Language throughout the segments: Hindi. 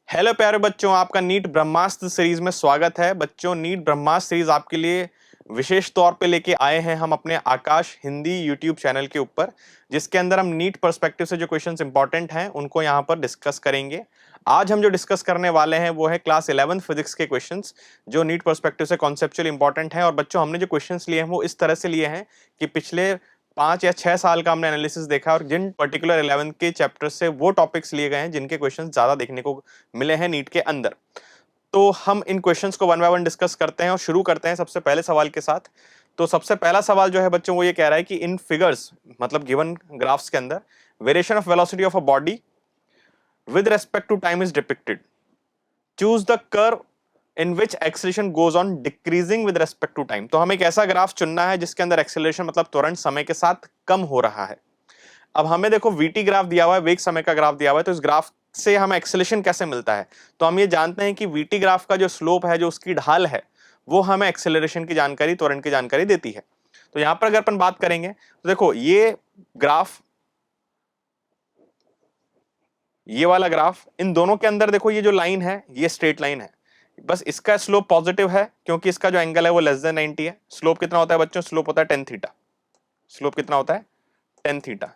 हेलो प्यारे बच्चों, आपका नीट ब्रह्मास्त्र सीरीज में स्वागत है। बच्चों, नीट ब्रह्मास्त्र सीरीज आपके लिए विशेष तौर पे लेके आए हैं हम अपने आकाश हिंदी यूट्यूब चैनल के ऊपर, जिसके अंदर हम नीट पर्सपेक्टिव से जो क्वेश्चंस इंपॉर्टेंट हैं उनको यहाँ पर डिस्कस करेंगे। आज हम जो डिस्कस करने वाले हैं वो है क्लास 11 फिजिक्स के क्वेश्चंस, जो नीट पर्सपेक्टिव से कॉन्सेप्चुअल इंपॉर्टेंट हैं। और बच्चों, हमने जो क्वेश्चंस लिए हैं वो इस तरह से लिए हैं कि पिछले 5 या 6 साल का हमने एनालिसिस देखा और जिन पर्टिकुलर 11 के चैप्टर से वो टॉपिक्स लिए गए हैं जिनके क्वेश्चंस ज्यादा देखने को मिले हैं नीट के अंदर। तो हम इन क्वेश्चंस को वन बाय वन डिस्कस करते हैं और शुरू करते हैं सबसे पहले सवाल के साथ। तो सबसे पहला सवाल जो है बच्चों वो ये कह रहा है कि इन फिगर्स मतलब गिवन ग्राफ्स के अंदर variation of velocity of a body with respect to time is depicted. Choose the curve in which acceleration goes on decreasing with respect to time. तो हमें एक ऐसा ग्राफ चुनना है जिसके अंदर एक्सेलरेशन मतलब त्वरण समय के साथ कम हो रहा है। अब हमें देखो वीटी ग्राफ दिया हुआ है, वेग समय का ग्राफ दिया हुआ है, तो इस ग्राफ से हमें एक्सेलरेशन कैसे मिलता है? तो हम ये जानते हैं कि वीटी ग्राफ का जो स्लोप है, जो उसकी ढाल है, वो हमें एक्सेलरेशन की जानकारी, त्वरण की जानकारी देती है। तो यहां पर अगर अपन बात करेंगे तो देखो ये ग्राफ, ये वाला ग्राफ, इन दोनों के अंदर देखो ये जो लाइन है ये स्ट्रेट लाइन है, बस इसका स्लोप पॉजिटिव है क्योंकि इसका जो एंगल है वो लेस देन 90 है। स्लोप कितना होता है बच्चों? स्लोप होता है टेन थीटा। स्लोप कितना होता है? Tan theta.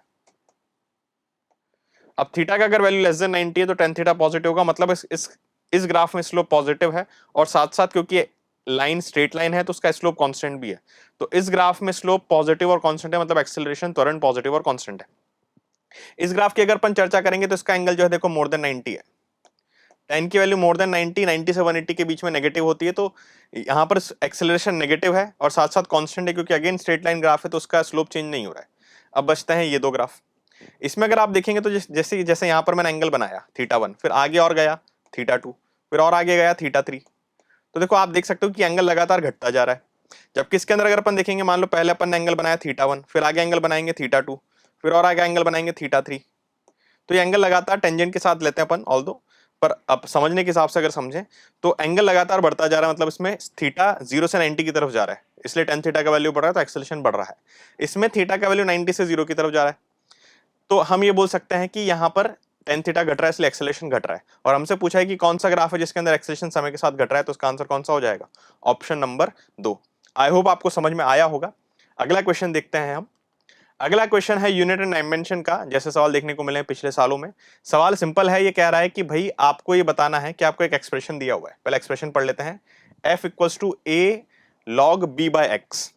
अब थीटा का अगर वैल्यू लेस देन 90 है तो टेन थीटा पॉजिटिव होगा, मतलब इस ग्राफ में स्लोप पॉजिटिव है और साथ साथ क्योंकि लाइन स्ट्रेट लाइन है तो उसका स्लोप कांस्टेंट भी है। तो इस ग्राफ में स्लोप पॉजिटिव और कांस्टेंट है, मतलब एक्सेलरेशन त्वरण पॉजिटिव और कांस्टेंट है। इस ग्राफ की अगर अपन चर्चा करेंगे तो इसका एंगल जो है देखो मोर देन 90 है। टेन की वैल्यू मोर देन 90, 90 से 180 के बीच में नेगेटिव होती है, तो यहां पर एक्सेलरेशन नेगेटिव है और साथ साथ कांस्टेंट है क्योंकि अगेन स्ट्रेट लाइन ग्राफ है तो उसका स्लोप चेंज नहीं हो रहा है। अब बचते हैं ये दो ग्राफ। इसमें अगर आप देखेंगे तो जैसे जैसे यहां पर मैंने एंगल बनाया थीटा 1, फिर आगे और गया थीटा 2, फिर और आगे गया थीटा 3, तो देखो आप देख सकते हो कि एंगल लगातार घटता जा रहा है। जबकि इसके अंदर अगर अपन देखेंगे, मान लो पहले अपन ने एंगल बनाया थीटा 1, फिर आगे एंगल बनाएंगे थीटा 2, फिर और आगे एंगल बनाएंगे थीटा 3, तो ये एंगल लगातार टेंजेंट के साथ लेते हैं अपन ऑल्दो, पर अब समझने के हिसाब से अगर समझें तो एंगल लगातार बढ़ता जा रहा है, मतलब इसमें थीटा 0 से 90 की तरफ जा रहा है, इसलिए टेन थीटा का वैल्यू बढ़ रहा है तो एक्सेलरेशन बढ़ रहा है। इसमें थीटा का वैल्यू 90 से 0 की तरफ जा रहा है, तो हम ये बोल सकते हैं कि यहां पर टेन थीटा घट रहा है इसलिए एक्सेलरेशन घट रहा है। और हमसे पूछा है कि कौन सा ग्राफ है जिसके अंदर एक्सेलरेशन समय के साथ घट रहा है, तो उसका आंसर कौन सा हो जाएगा? Option number 2। आई होप आपको समझ में आया होगा। अगला क्वेश्चन देखते हैं हम। अगला क्वेश्चन है यूनिट एंड डायमेंशन का, जैसे सवाल देखने को मिले हैं पिछले सालों में। सवाल सिंपल है, ये कह रहा है कि भाई आपको ये बताना है कि आपको एक एक्सप्रेशन दिया हुआ है। पहले एक्सप्रेशन पढ़ लेते हैं। f equals to A log B by X.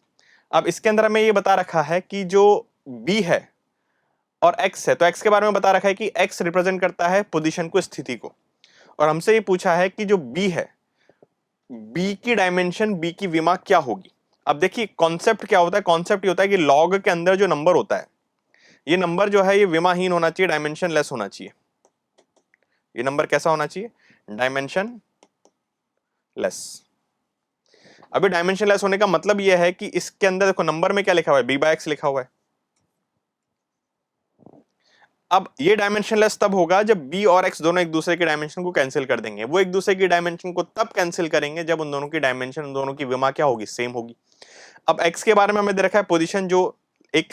अब इसके अंदर हमें ये बता रखा है कि जो b है और x है, तो x के बारे में बता रखा है कि x रिप्रेजेंट करता है पोजीशन को, स्थिति को। और हमसे ये पूछा है कि जो b है, b की डायमेंशन, b की विमा क्या होगी। अब देखिए कॉन्सेप्ट क्या होता है, कॉन्सेप्ट ये होता है कि लॉग के अंदर जो नंबर होता है, ये नंबर जो है ये विमाहीन होना चाहिए, डायमेंशन लेस होना चाहिए। ये नंबर कैसा होना चाहिए? Dimension less. अभी डायमेंशन लेस होने का मतलब ये है कि इसके अंदर देखो नंबर में क्या लिखा हुआ है, b बाय एक्स लिखा हुआ है। अब ये डायमेंशन लेस तब होगा जब b और x दोनों एक दूसरे के डायमेंशन को कैंसिल कर देंगे। वो एक दूसरे की डायमेंशन को तब कैंसिल करेंगे जब उन दोनों की डायमेंशन, उन दोनों की विमा क्या होगी? सेम होगी। अब x के बारे में हमें दे रखा है पोजीशन, जो एक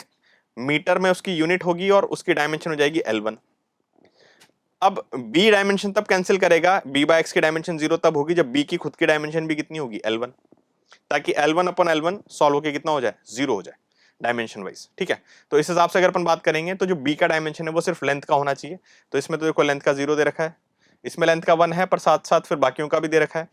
मीटर में उसकी यूनिट होगी और उसकी डायमेंशन हो जाएगी L1। अब b डायमेंशन तब कैंसिल करेगा, b बाय एक्स की डायमेंशन 0 तब होगी जब b की खुद की डायमेंशन भी कितनी होगी? L1, ताकि L1 अपॉन L1 सॉल्व होके कितना हो जाए? 0 हो जाए डायमेंशन वाइज। ठीक है, तो इस हिसाब से अगर अपन बात करेंगे तो जो b का डायमेंशन है वो सिर्फ लेंथ का होना चाहिए। तो इसमें तो देखो लेंथ का 0 दे रखा है, इसमें लेंथ का 1 है पर साथ साथ फिर बाकियों का भी दे रखा है।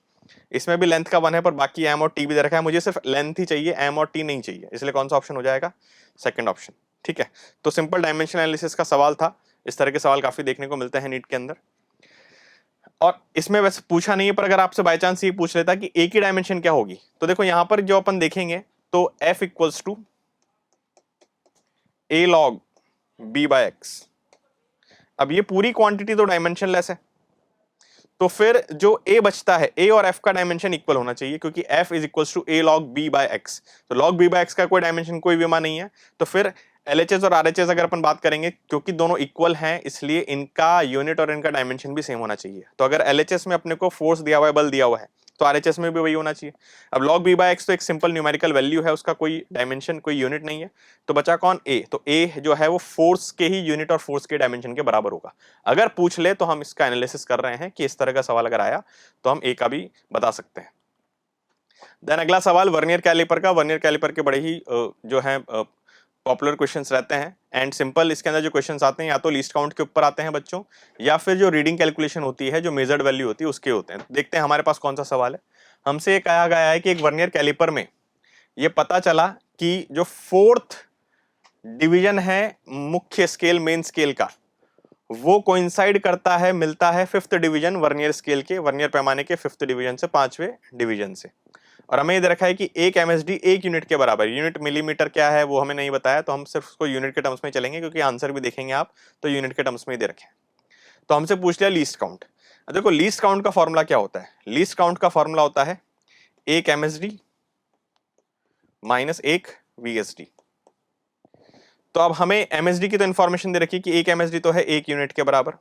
इसमें भी लेंथ का 1 है पर बाकी m और t भी दे रखा है। मुझे सिर्फ लेंथ ही चाहिए, m और t नहीं चाहिए, इसलिए कौन सा ऑप्शन हो जाएगा? Second option. ठीक है, तो सिंपल डायमेंशन एनालिसिस का सवाल था। इस तरह के सवाल काफी देखने को मिलते हैं नीट के अंदर। और इसमें वैसे पूछा नहीं है, पर अगर आपसे बाय चांस ये पूछ लेता कि a की डायमेंशन क्या होगी, तो देखो यहां पर जो अपन देखेंगे तो f equals to a log b by X. अब ये पूरी क्वांटिटी तो डायमेंशन लेस है, तो फिर जो a बचता है, a और f का डायमेंशन इक्वल होना चाहिए क्योंकि f is equals to a log b by X. तो लॉग b बाय एक्स का कोई डायमेंशन, कोई विमा नहीं है, तो फिर LHS और RHS अगर अपन बात करेंगे, क्योंकि दोनों इक्वल हैं इसलिए इनका यूनिट और इनका डायमेंशन भी सेम होना चाहिए। तो अगर LHS में अपने को फोर्स दिया हुआ है, बल दिया हुआ है, तो RHS में भी वही होना चाहिए। अब log b/x तो एक सिंपल न्यूमेरिकल वैल्यू है, उसका कोई डायमेंशन कोई यूनिट नहीं है, तो बचा कौन a। तो a जो है वो फोर्स के ही यूनिट और फोर्स के डायमेंशन के बराबर होगा। अगर पूछ ले तो हम इसका एनालिसिस कर रहे हैं कि इस तरह का सवाल अगर आया तो हम a का भी बता सकते हैं। देन अगला सवाल वर्नियर कैलिपर का। वर्नियर कैलिपर के बड़े ही जो है पॉपुलर क्वेश्चंस रहते हैं एंड सिंपल इसके अंदर जो क्वेश्चंस आते हैं या तो लीस्ट काउंट के ऊपर आते हैं बच्चों, या फिर जो रीडिंग कैलकुलेशन होती है, जो मेजर्ड वैल्यू होती है उसके होते हैं। देखते हैं हमारे पास कौन सा सवाल है। हमसे ये कहा गया है कि एक वर्नियर कैलिपर में ये पता चला कि जो फोर्थ डिवीजन है मुख्य स्केल मेन स्केल का, वो कोइंसाइड करता है, मिलता है फिफ्थ डिवीजन वर्नियर स्केल के, वर्नियर पैमाने के फिफ्थ डिवीजन से, पांचवें डिवीजन से। और हमें ये दे रखा है कि एक MSD एक यूनिट के बराबर। यूनिट मिलीमीटर क्या है वो हमें नहीं बताया, तो हम सिर्फ उसको यूनिट के टर्म्स में चलेंगे, क्योंकि आंसर भी देखेंगे आप तो यूनिट के टर्म्स में ही दे रखे हैं। तो हमसे पूछ लिया लीस्ट काउंट। देखो लीस्ट काउंट का फॉर्मूला क्या होता है। लीस्ट काउंट का फॉर्मूला होता है एक MSD माइनस एक VSD। तो अब हमें MSD की तो इंफॉर्मेशन दे रखी है कि एक MSD तो है एक यूनिट के बराबर,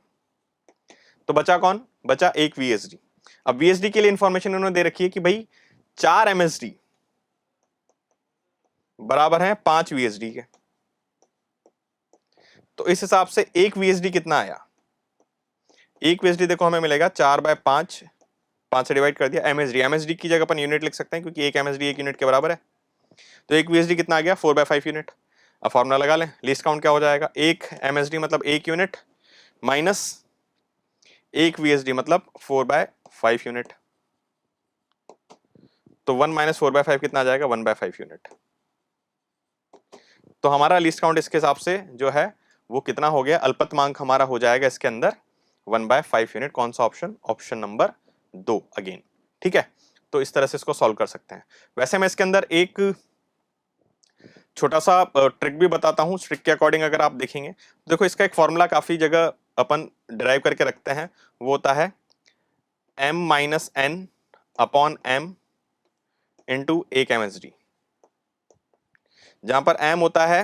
तो बचा कौन, बचा एक VSD। अब VSD के लिए इंफॉर्मेशन उन्होंने दे रखी है कि भाई 4 MSD बराबर है 5 VSD के। तो इस हिसाब से एक VSD कितना आया, एक VSD देखो हमें मिलेगा 4/5, 5 से डिवाइड कर दिया। MSD की जगह अपन यूनिट लिख सकते हैं, क्योंकि एक MSD एक यूनिट के बराबर है। तो एक VSD कितना आ गया, 4/5 यूनिट। अब फॉर्मूला लगा लें, लीस्ट काउंट क्या हो जाएगा, एक MSD मतलब एक यूनिट माइनस एक VSD मतलब 4/5 यूनिट। तो 1 माइनस 4/5 कितना आ जाएगा, 1/5 यूनिट। तो हमारा लीस्ट काउंट इसके हिसाब से जो है वो कितना हो गया, अल्पतमांक हमारा हो जाएगा इसके अंदर 1/5 यूनिट। कौन सा ऑप्शन, ऑप्शन नंबर 2 अगेन। ठीक है, तो इस तरह से इसको सॉल्व कर सकते हैं। वैसे मैं इसके अंदर एक छोटा सा ट्रिक भी बताता हूं। ट्रिक के अकॉर्डिंग अगर आप देखेंगे, देखो इसका एक फॉर्मूला काफी जगह अपन डिराइव करके रखते हैं, वो होता है m-n/m इंटू एक MSD, जहां पर m होता है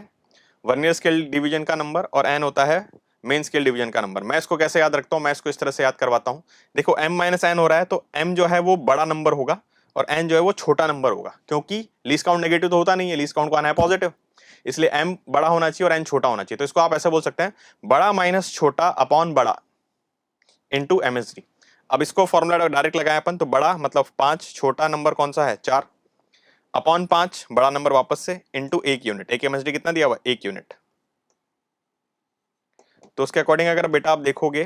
वर्नियर स्केल डिवीजन का नंबर और n होता है मेन स्केल डिवीजन का नंबर। मैं इसको कैसे याद रखता हूं, मैं इसको इस तरह से याद करवाता हूं। देखो m माइनस n हो रहा है, तो m जो है वो बड़ा नंबर होगा और n जो है वो छोटा नंबर होगा, क्योंकि लीस्ट काउंट नेगेटिव तो होता नहीं है, लीस्ट काउंट को आना है पॉजिटिव, इसलिए m बड़ा होना चाहिए और n छोटा होना चाहिए। तो इसको आप ऐसे बोल सकते हैं, बड़ा माइनस छोटा अपॉन बड़ा इंटू MSD। अब इसको फॉर्मूला डायरेक्ट लगाए अपन, तो बड़ा मतलब 5, छोटा नंबर कौन सा है 4, अपॉन 5 बड़ा नंबर वापस से इंटू एक यूनिट। एक MSD कितना दिया हुआ, एक यूनिट। तो उसके अकॉर्डिंग अगर बेटा आप देखोगे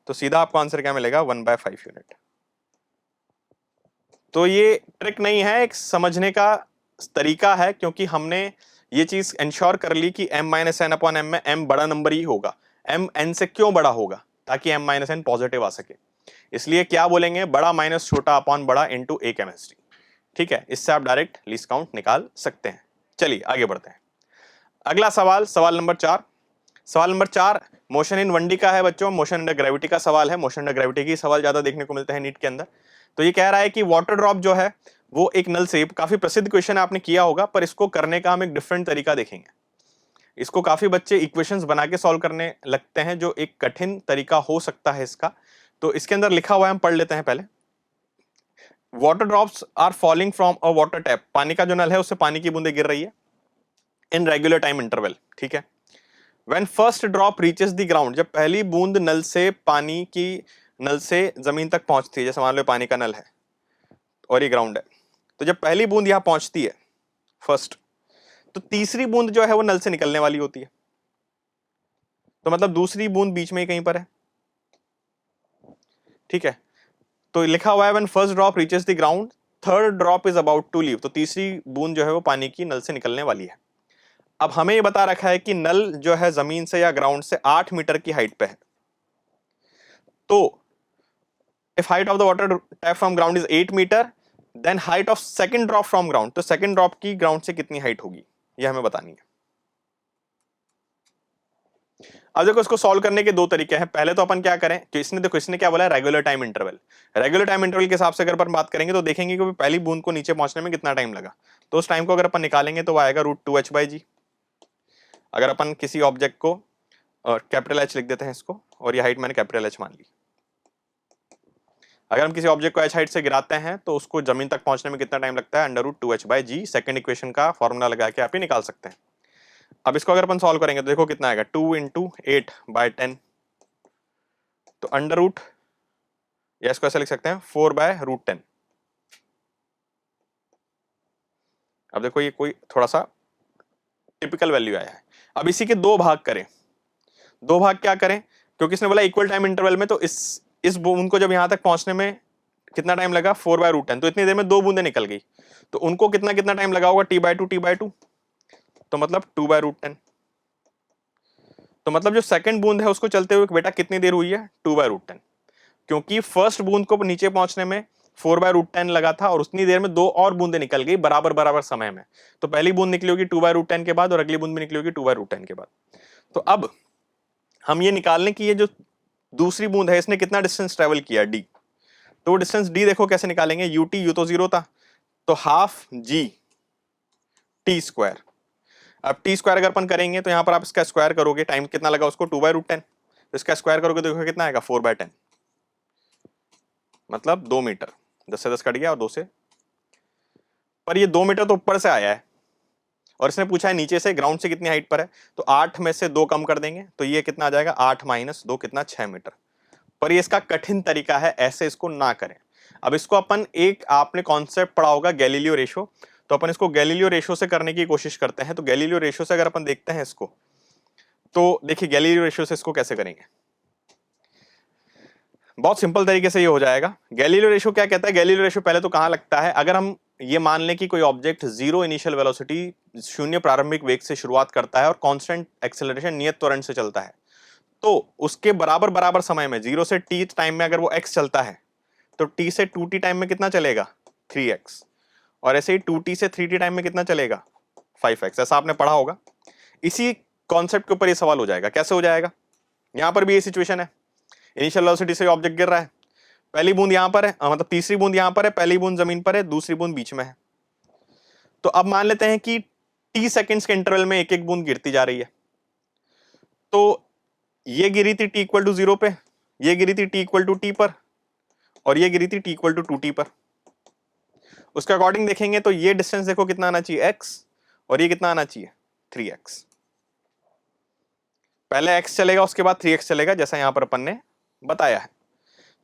तो सीधा आपको आंसर क्या मिलेगा, 1/5 यूनिट। तो ये ट्रिक नहीं है, एक समझने का तरीका है, क्योंकि हमने ये चीज इंश्योर कर ली कि m-n/m में m बड़ा नंबर ही होगा। m n से क्यों बड़ा होगा, ताकि m-n पॉजिटिव आ सके। इसलिए क्या बोलेंगे, बड़ा माइनस छोटा अपॉन बड़ा इंटू एक MSD। ठीक है, इससे आप डायरेक्ट लीस्ट काउंट निकाल सकते हैं। चलिए आगे बढ़ते हैं। अगला सवाल, सवाल नंबर 4। सवाल नंबर 4 मोशन इन 1D का है बच्चों, मोशन अंडर ग्रेविटी का सवाल है। मोशन अंडर ग्रेविटी की सवाल ज्यादा देखने को मिलते हैं नीट के अंदर। तो ये कह रहा है कि वाटर ड्रॉप जो है वो एक नल से, काफी प्रसिद्ध क्वेश्चन आपने किया होगा, पर इसको करने का हम एक डिफरेंट तरीका देखेंगे। इसको काफी बच्चे इक्वेशंस बना के सॉल्व करने लगते हैं, जो एक कठिन तरीका हो सकता है इसका। तो इसके अंदर लिखा हुआ है, हम पढ़ लेते हैं पहले। Water drops are falling from a water tap, पानी का जो नल है उससे पानी की बूंदें गिर रही है इन रेगुलर टाइम इंटरवल। ठीक है, When first drop reaches the ground, जब पहली बूंद नल से पानी की, नल से जमीन तक पहुंचती है, जैसे मान लो पानी का नल है और ये ग्राउंड है, तो जब पहली बूंद यहां पहुंचती है फर्स्ट, तो तीसरी बूंद जो है वो नल से निकलने वाली होती है। तो मतलब दूसरी बूंद बीच में ही कहीं पर है। ठीक है, तो लिखा हुआ है when first drop reaches the ground, third drop is about to leave, तो तीसरी बूंद जो है वो पानी की नल से निकलने वाली है। अब हमें ये बता रखा है कि नल जो है जमीन से या ग्राउंड से 8 मीटर की हाइट पे है। तो if height of the water tap from ground is 8 metre, then height of second drop from ground, तो सेकंड ड्रॉप की ग्राउंड से कितनी हाइट होगी, ये हमें बतानी है। अब देखो इसको सॉल्व करने के दो तरीके हैं। पहले तो अपन क्या करें, कि इसने देखो इसने क्या बोला है, regular time interval. Regular time interval के हिसाब से अगर अपन बात करेंगे तो देखेंगे कि पहली बूंद को नीचे पहुंचने में कितना टाइम लगा, तो उस टाइम को अगर अपन निकालेंगे तो आएगा √2h/g। अगर अपन किसी ऑब्जेक्ट को कैपिटल H लिख देते हैं इसको, और ये हाइट मैंने कैपिटल H मान ली। अगर हम किसी ऑब्जेक्ट को h हाइट से गिराते हैं तो उसको जमीन तक पहुंचने में कितना टाइम लगता है, √2h/g। सेकंड इक्वेशन का फॉर्मूला लगा के आप ही निकाल सकते हैं। अब इसको अगर अपन सॉल्व करेंगे तो देखो कितना आएगा, 2 × 8/10, तो अंडर रूट, या इसको ऐसे लिख सकते हैं 4/√10। अब देखो ये कोई थोड़ा सा टिपिकल वैल्यू आया है। अब इसी के दो भाग करें। दो भाग क्या करें, क्योंकि इसने बोला इक्वल टाइम इंटरवल में, तो इस बूंद को जब यहां तक पहुंचने में कितना टाइम लगा, 4/√10, तो इतनी देर में दो बूंदें निकल गई, तो उनको कितना कितना टाइम लगा होगा, t/2, तो मतलब 2/√10। तो मतलब जो सेकंड बूंद है उसको चलते हुए बेटा कितनी देर हुई है, 2/√10, क्योंकि फर्स्ट बूंद को नीचे पहुंचने में 4/√10 लगा था और उतनी देर में दो और बूंदें निकल गई बराबर बराबर समय में। तो पहली बूंद निकली होगी 2/√10 के बाद और अगली बूंद भी निकली होगी 2/√10 के बाद। तो अब हम ये निकाल लें कि ये जो दूसरी बूंद है इसने कितना डिस्टेंस ट्रेवल किया, d। तो डिस्टेंस d देखो कैसे निकालेंगे, यू तो 0 था, तो हाफ g t²। अब t² अगर अपन करेंगे तो यहां पर आप इसका स्क्वायर करोगे, टाइम कितना लगा उसको, 2/√10, तो इसका स्क्वायर करोगे तो देखो कितना आएगा, 4/10, मतलब 2 मीटर। 10 से 10 कट गया और 2 से, पर ये 2 मीटर तो ऊपर से आया है और इसने पूछा है नीचे से, ग्राउंड से कितनी हाइट पर है, तो 8 में से 2 कम कर देंगे तो ये कितना आ जाएगा, 8 - 2 कितना, 6 मीटर। पर ये इसका कठिन तरीका है, ऐसे इसको ना करें। अब इसको अपन, एक आपने कॉन्सेप्ट पढ़ा होगा गैलीलियो रेशो, तो अपन इसको गैलीलियो रेशो से करने की कोशिश करते हैं। तो गैलीलियो रेशो से अगर अपन देखते हैं इसको, तो देखिए गैलीलियो रेशो से इसको कैसे करेंगे, बहुत सिंपल तरीके से ये हो जाएगा। गैलीलियो रेशो क्या कहता है, गैलीलियो रेशो पहले तो कहां लगता है, अगर हम ये मान लें कि कोई ऑब्जेक्ट 0 इनिशियल वेलोसिटी, 0 प्रारंभिक वेग से शुरुआत करता है और कांस्टेंट एक्सेलरेशन नियत त्वरण से चलता है, तो उसके बराबर बराबर समय में 0 से t टाइम में अगर वो x चलता है तो t से 2t टाइम में कितना चलेगा, 3x, और ऐसे ही 2t से 3t टाइम में कितना चलेगा, 5x। ऐसा आपने पढ़ा होगा। इसी कॉन्सेप्ट के ऊपर ये सवाल हो जाएगा। कैसे हो जाएगा, यहां पर भी ये सिचुएशन है, इनिशियल वेलोसिटी से ऑब्जेक्ट गिर रहा है, पहली बूंद यहां पर है, मतलब तीसरी बूंद यहां पर है, पहली बूंद जमीन पर है, दूसरी बूंद बीच में है। तो अब मान लेते हैं कि t सेकंड्स के इंटरवल में एक एक बूंद गिरती जा रही है। तो ये गिरी थी t = 0 पे, ये गिरी थी t = t पर, और ये गिरी थी t = 2t पर। उसके अकॉर्डिंग देखेंगे तो ये डिस्टेंस देखो कितना आना चाहिए, x, और ये कितना आना चाहिए, 3x। पहले x चलेगा उसके बाद 3x चलेगा, जैसा यहां पर अपन ने बताया है।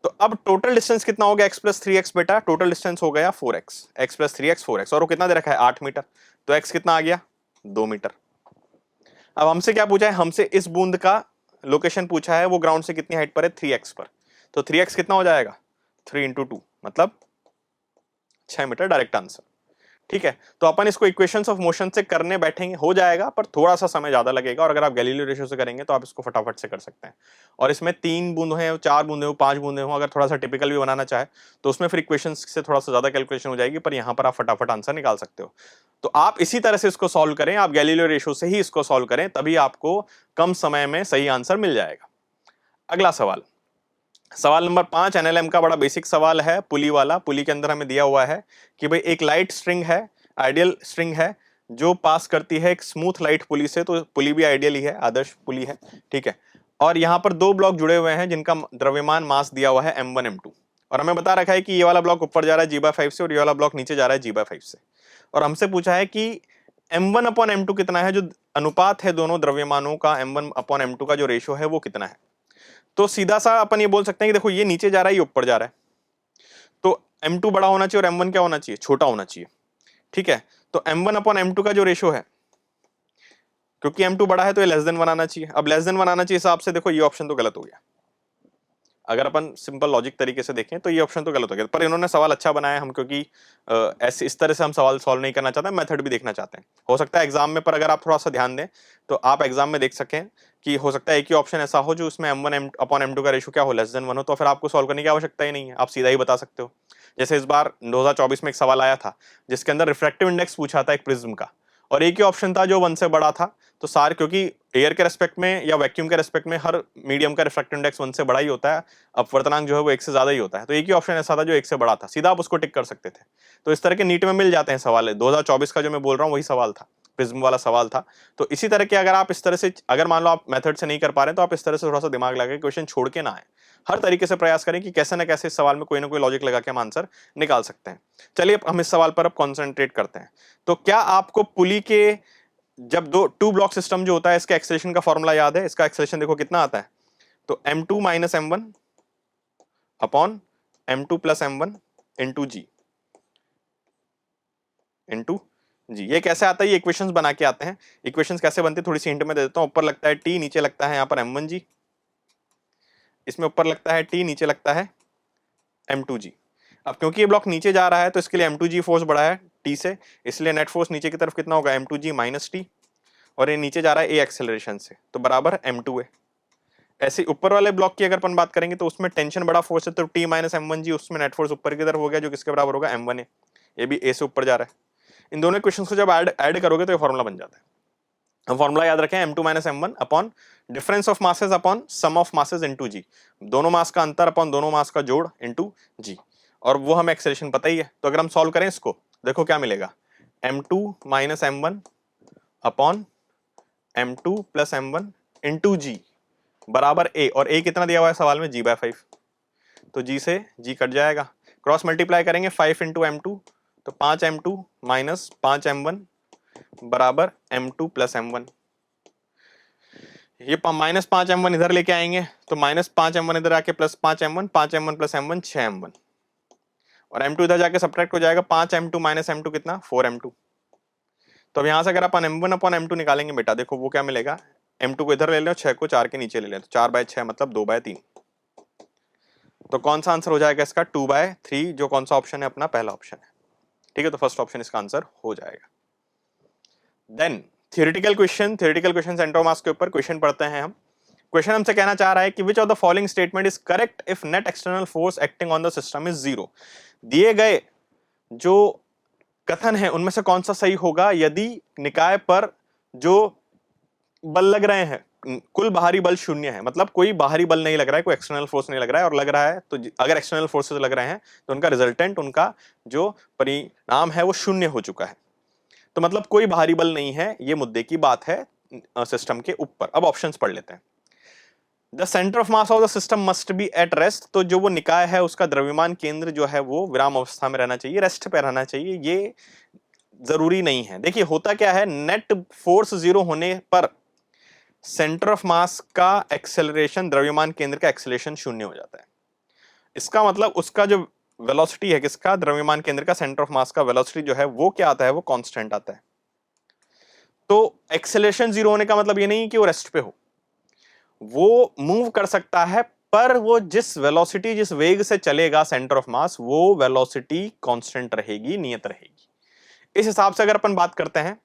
तो अब टोटल डिस्टेंस कितना हो गया, x + 3x बेटा, टोटल डिस्टेंस हो गया 4x, x + 3x 4x, और वो कितना दे रखा है, 8 मीटर, तो x कितना आ गया, 2 मीटर। अब हमसे क्या पूछा है, हमसे इस बूंद का लोकेशन पूछा है, वो ग्राउंड से कितनी हाइट पर है, 3x पर, तो 3x कितना हो जाएगा, 3 × 2, मतलब 6 मीटर, डायरेक्ट आंसर। ठीक है, तो अपन इसको इक्वेशंस ऑफ मोशन से करने बैठेंगे, हो जाएगा, पर थोड़ा सा समय ज्यादा लगेगा, और अगर आप गैलीलियो रेशो से करेंगे तो आप इसको फटाफट से कर सकते हैं। और इसमें 3 बूंद हैं, 4 बूंदे हो, 5 बूंदे हो, अगर थोड़ा सा टिपिकल भी बनाना चाहे तो उसमें फिर इक्वेशंस से थोड़ा सा ज्यादा कैलकुलेशन हो जाएगी, पर यहां पर आप फटाफट आंसर निकाल सकते हो। तो आप इसी तरह से इसको सॉल्व करें, आप गैलीलियो रेशो से ही इसको सॉल्व करें, तभी आपको कम समय में सही आंसर मिल जाएगा। अगला सवाल, सवाल नंबर 5 एनएलएम का बड़ा बेसिक सवाल है, पुली वाला। पुली के अंदर हमें दिया हुआ है कि भाई एक लाइट स्ट्रिंग है, आइडियल स्ट्रिंग है, जो पास करती है एक स्मूथ लाइट पुली से, तो पुली भी आइडियल ही है, आदर्श पुली है, ठीक है। और यहाँ पर 2 ब्लॉक जुड़े हुए हैं जिनका द्रव्यमान मास दिया हुआ है m1 m2, और हमें बता रखा है कि ये वाला ब्लॉक ऊपर जा रहा है g/5 से और ये वाला ब्लॉक नीचे जा रहा है g/5 से, और हमसे पूछा है कि m1/m2 कितना है, जो अनुपात है दोनों द्रव्यमानों का, m1/m2 का जो रेशो है वो कितना है। तो सीधा सा अपन ये बोल सकते हैं कि देखो ये नीचे जा रहा है, ये ऊपर जा रहा है, तो m2 बड़ा होना चाहिए और m1 क्या होना चाहिए, छोटा होना चाहिए, ठीक है। तो m1/m2 का जो रेशो है, क्योंकि m2 बड़ा है तो ये <1 आना चाहिए। अब <1 आना चाहिए हिसाब से देखो ये ऑप्शन तो गलत हो गया, अगर अपन सिंपल लॉजिक तरीके से देखें तो ये ऑप्शन तो गलत हो गया, पर इन्होंने सवाल अच्छा बनाया हम, क्योंकि ऐसे इस तरह से हम सवाल सॉल्व नहीं करना चाहते, मेथड भी देखना चाहते हैं। हो सकता है एग्जाम में, पर अगर आप थोड़ा सा ध्यान दें तो आप एग्जाम में देख सकें कि हो सकता है एक ही ऑप्शन ऐसा हो जो उसमें m1/m2 का रेशो क्या हो, <1 हो, तो फिर आपको सॉल्व करने की आवश्यकता ही नहीं है, आप सीधा ही बता सकते हो। जैसे इस बार 2024 में एक सवाल आया था जिसके अंदर रिफ्रैक्टिव इंडेक्स पूछा था एक प्रिज्म का, और एक ही ऑप्शन था जो 1 से बड़ा था, तो सारे, क्योंकि एयर के रेस्पेक्ट में या वैक्यूम के रेस्पेक्ट में हर मीडियम का रिफ्रैक्टिव इंडेक्स 1 से बड़ा ही होता है, अपवर्तनांक जो है वो 1 से ज्यादा ही होता है, तो एक ही ऑप्शन ऐसा था जो 1 से बड़ा था, सीधा आप उसको टिक कर सकते थे। तो इस तरह के नीट में मिल जाते हैं सवाल, 2024 का जो मैं बोल रहा हूँ वही सवाल था, प्रिज्म वाला सवाल था। तो इसी तरह के अगर आप इस तरह से, अगर मान लो आप मेथड से नहीं कर पा रहे हैं तो आप इस तरह से थोड़ा सा दिमाग लगा के क्वेश्चन छोड़ के ना आए, हर तरीके से प्रयास करें कि कैसे ना कैसे इस सवाल में कोई ना कोई लॉजिक लगा के हम आंसर निकाल सकते हैं। चलिए हम इस सवाल पर अब कॉन्सेंट्रेट करते हैं। तो क्या आपको पुली के जब टू ब्लॉक सिस्टम जो होता है इसके एक्सेलेरेशन का फॉर्मूला याद है? इसका एक्सेलेरेशन देखो कितना आता है, तो m2 minus m1 upon m2 plus m1 into g, ये कैसे आता है? ये इक्वेशंस बना के आते हैं। इक्वेशंस कैसे बनते हैं थोड़ी सी हिंट में दे देता हूं। ऊपर लगता है t, नीचे लगता है यहां पर m1g, इसमें ऊपर लगता है t, नीचे लगता है m2g। अब क्योंकि ये ब्लॉक नीचे जा रहा है तो इसके लिए m2g फोर्स बढ़ा है t से, इसलिए नेट फोर्स नीचे की तरफ कितना होगा, m2g माइनस t, और ये नीचे जा रहा है a एक्सेलरेशन से, तो बराबर m2a। ऐसे ऊपर वाले ब्लॉक की अगर अपन बात करेंगे तो उसमें टेंशन बड़ा फोर्स है, तो t माइनस m1g, उसमें नेट फोर्स ऊपर की तरफ हो गया जो किसके बराबर होगा, m1a। ये भी a से ऊपर जा रहा है। इन दोनों क्वेश्चंस को जब ऐड करोगे तो ये फॉर्मूला बन जाता है। हम फॉर्मूला याद रखें, m2 minus m1 upon difference of masses upon sum of masses into g, दोनों मास का अंतर अपॉन दोनों मास का जोड़ इनटू g, और वो हमें एक्सेलरेशन पता ही है। तो अगर हम सॉल्व करें इसको, देखो क्या मिलेगा, m2 minus m1 upon m2 plus m1 into g बराबर a, और a कितना दिया हुआ है सवाल में, g/5, तो g से g कट जाएगा, क्रॉस मल्टीप्लाई करेंगे 5 इंटू m2, तो 5m2 माइनस 5m1 बराबर m2 प्लस m1। ये माइनस 5m1 इधर लेके आएंगे तो माइनस 5m1 इधर आके plus 5m1, 5m1 plus m1 6m1, और m2 इधर जाके सब्ट्रैक्ट हो जाएगा, 5m2 माइनस m2 कितना, 4m2। तो अब यहां से अगर अपन m1 अपॉन m2 निकालेंगे बेटा, देखो वो क्या मिलेगा, m2 को इधर ले लें, 6 को 4 के नीचे ले लें, तो 4/6 मतलब 2/3। तो कौन सा आंसर हो जाएगा इसका, 2/3, जो कौन सा ऑप्शन है, अपना पहला ऑप्शन है। ठीक है, तो फर्स्ट ऑप्शन इसका आंसर हो जाएगा। Then theoretical question centre of mass के ऊपर क्वेश्चन पढ़ते हैं हम। क्वेश्चन हमसे कहना चाह रहा है कि which of the following statement is correct if net external force acting on the system is 0। दिए गए जो कथन है उनमें से कौन सा सही होगा यदि निकाय पर जो बल लग रहे हैं, कुल बाहरी बल शून्य है, मतलब कोई बाहरी बल नहीं लग रहा है, कोई एक्सटर्नल फोर्स नहीं लग रहा है, और लग रहा है तो अगर एक्सटर्नल फोर्सेस लग रहे हैं तो उनका रिजल्टेंट, उनका जो परिणाम है वो शून्य हो चुका है। तो मतलब कोई बाहरी बल नहीं है, ये मुद्दे की बात है सिस्टम के ऊपर। अब ऑप्शंस पढ़ लेते हैं। The centre of mass of the system must be at rest, तो जो वो निकाय है उसका द्रव्यमान केंद्र जो है वो विराम अवस्था में रहना चाहिए, रेस्ट पे रहना चाहिए, ये जरूरी नहीं है। देखिए होता क्या है, नेट फोर्स 0 होने पर सेंटर ऑफ मास का एक्सेलरेशन, द्रव्यमान केंद्र का एक्सेलरेशन शून्य हो जाता है। इसका मतलब उसका जो वेलोसिटी है, किसका, द्रव्यमान केंद्र का, सेंटर ऑफ मास का वेलोसिटी जो है वो क्या आता है, वो कांस्टेंट आता है। तो एक्सेलरेशन 0 होने का मतलब ये नहीं कि वो रेस्ट पे हो, वो मूव कर सकता है, पर वो जिस वेलोसिटी, जिस वेग से चलेगा सेंटर ऑफ मास, वो वेलोसिटी कांस्टेंट रहेगी, नियत रहेगी। इस हिसाब से अगर अपन बात करते हैं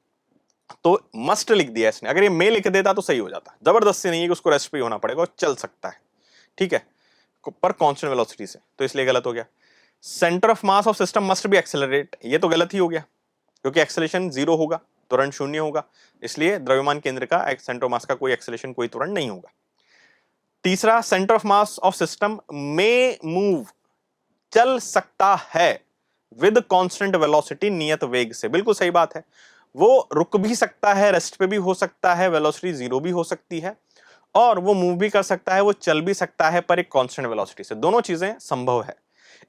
तो मस्ट लिख दिया इसने, अगर ये मे लिख देता तो सही हो जाता। जबरदस्ती नहीं है कि उसको रेस्ट पे होना पड़ेगा, चल सकता है, ठीक है, पर कांस्टेंट वेलोसिटी से, तो इसलिए गलत हो गया। Centre of mass of system must be accelerate, ये तो गलत ही हो गया, क्योंकि एक्सेलरेशन 0 होगा, त्वरण शून्य होगा, इसलिए द्रव्यमान केंद्र का सेंटर ऑफ मास का कोई एक्सेलरेशन, कोई त्वरण नहीं होगा। तीसरा, centre of mass of system may move, चल सकता है, विद कांस्टेंट वेलोसिटी, नियत वेग से, बिल्कुल सही बात है। वो रुक भी सकता है, रेस्ट पे भी हो सकता है, वेलोसिटी 0 भी हो सकती है, और वो मूव भी कर सकता है, वो चल भी सकता है, पर एक कांस्टेंट वेलोसिटी से, दोनों चीजें संभव है।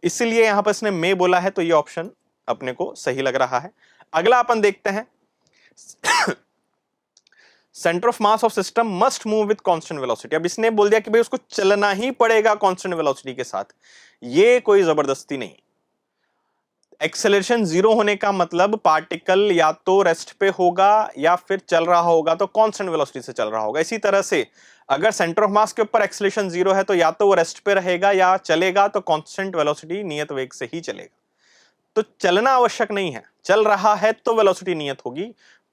इसलिए यहां पर इसने मे बोला है, तो ये ऑप्शन अपने को सही लग रहा है। अगला अपन देखते हैं, centre of mass of system must move with constant velocity. अब इसने बोल दिया कि भाई उसको चलना ही पड़ेगा कांस्टेंट वेलोसिटी के साथ, ये कोई जबरदस्ती नहीं। एक्सेलरेशन 0 होने का मतलब पार्टिकल या तो रेस्ट पे होगा या फिर चल रहा होगा तो कांस्टेंट वेलोसिटी से चल रहा होगा। इसी तरह से अगर सेंटर ऑफ मास के ऊपर एक्सेलरेशन 0 है तो या तो वो रेस्ट पे रहेगा या चलेगा तो कांस्टेंट वेलोसिटी, नियत वेग से ही चलेगा। तो चलना आवश्यक नहीं है, चल रहा है तो वेलोसिटी नियत होगी,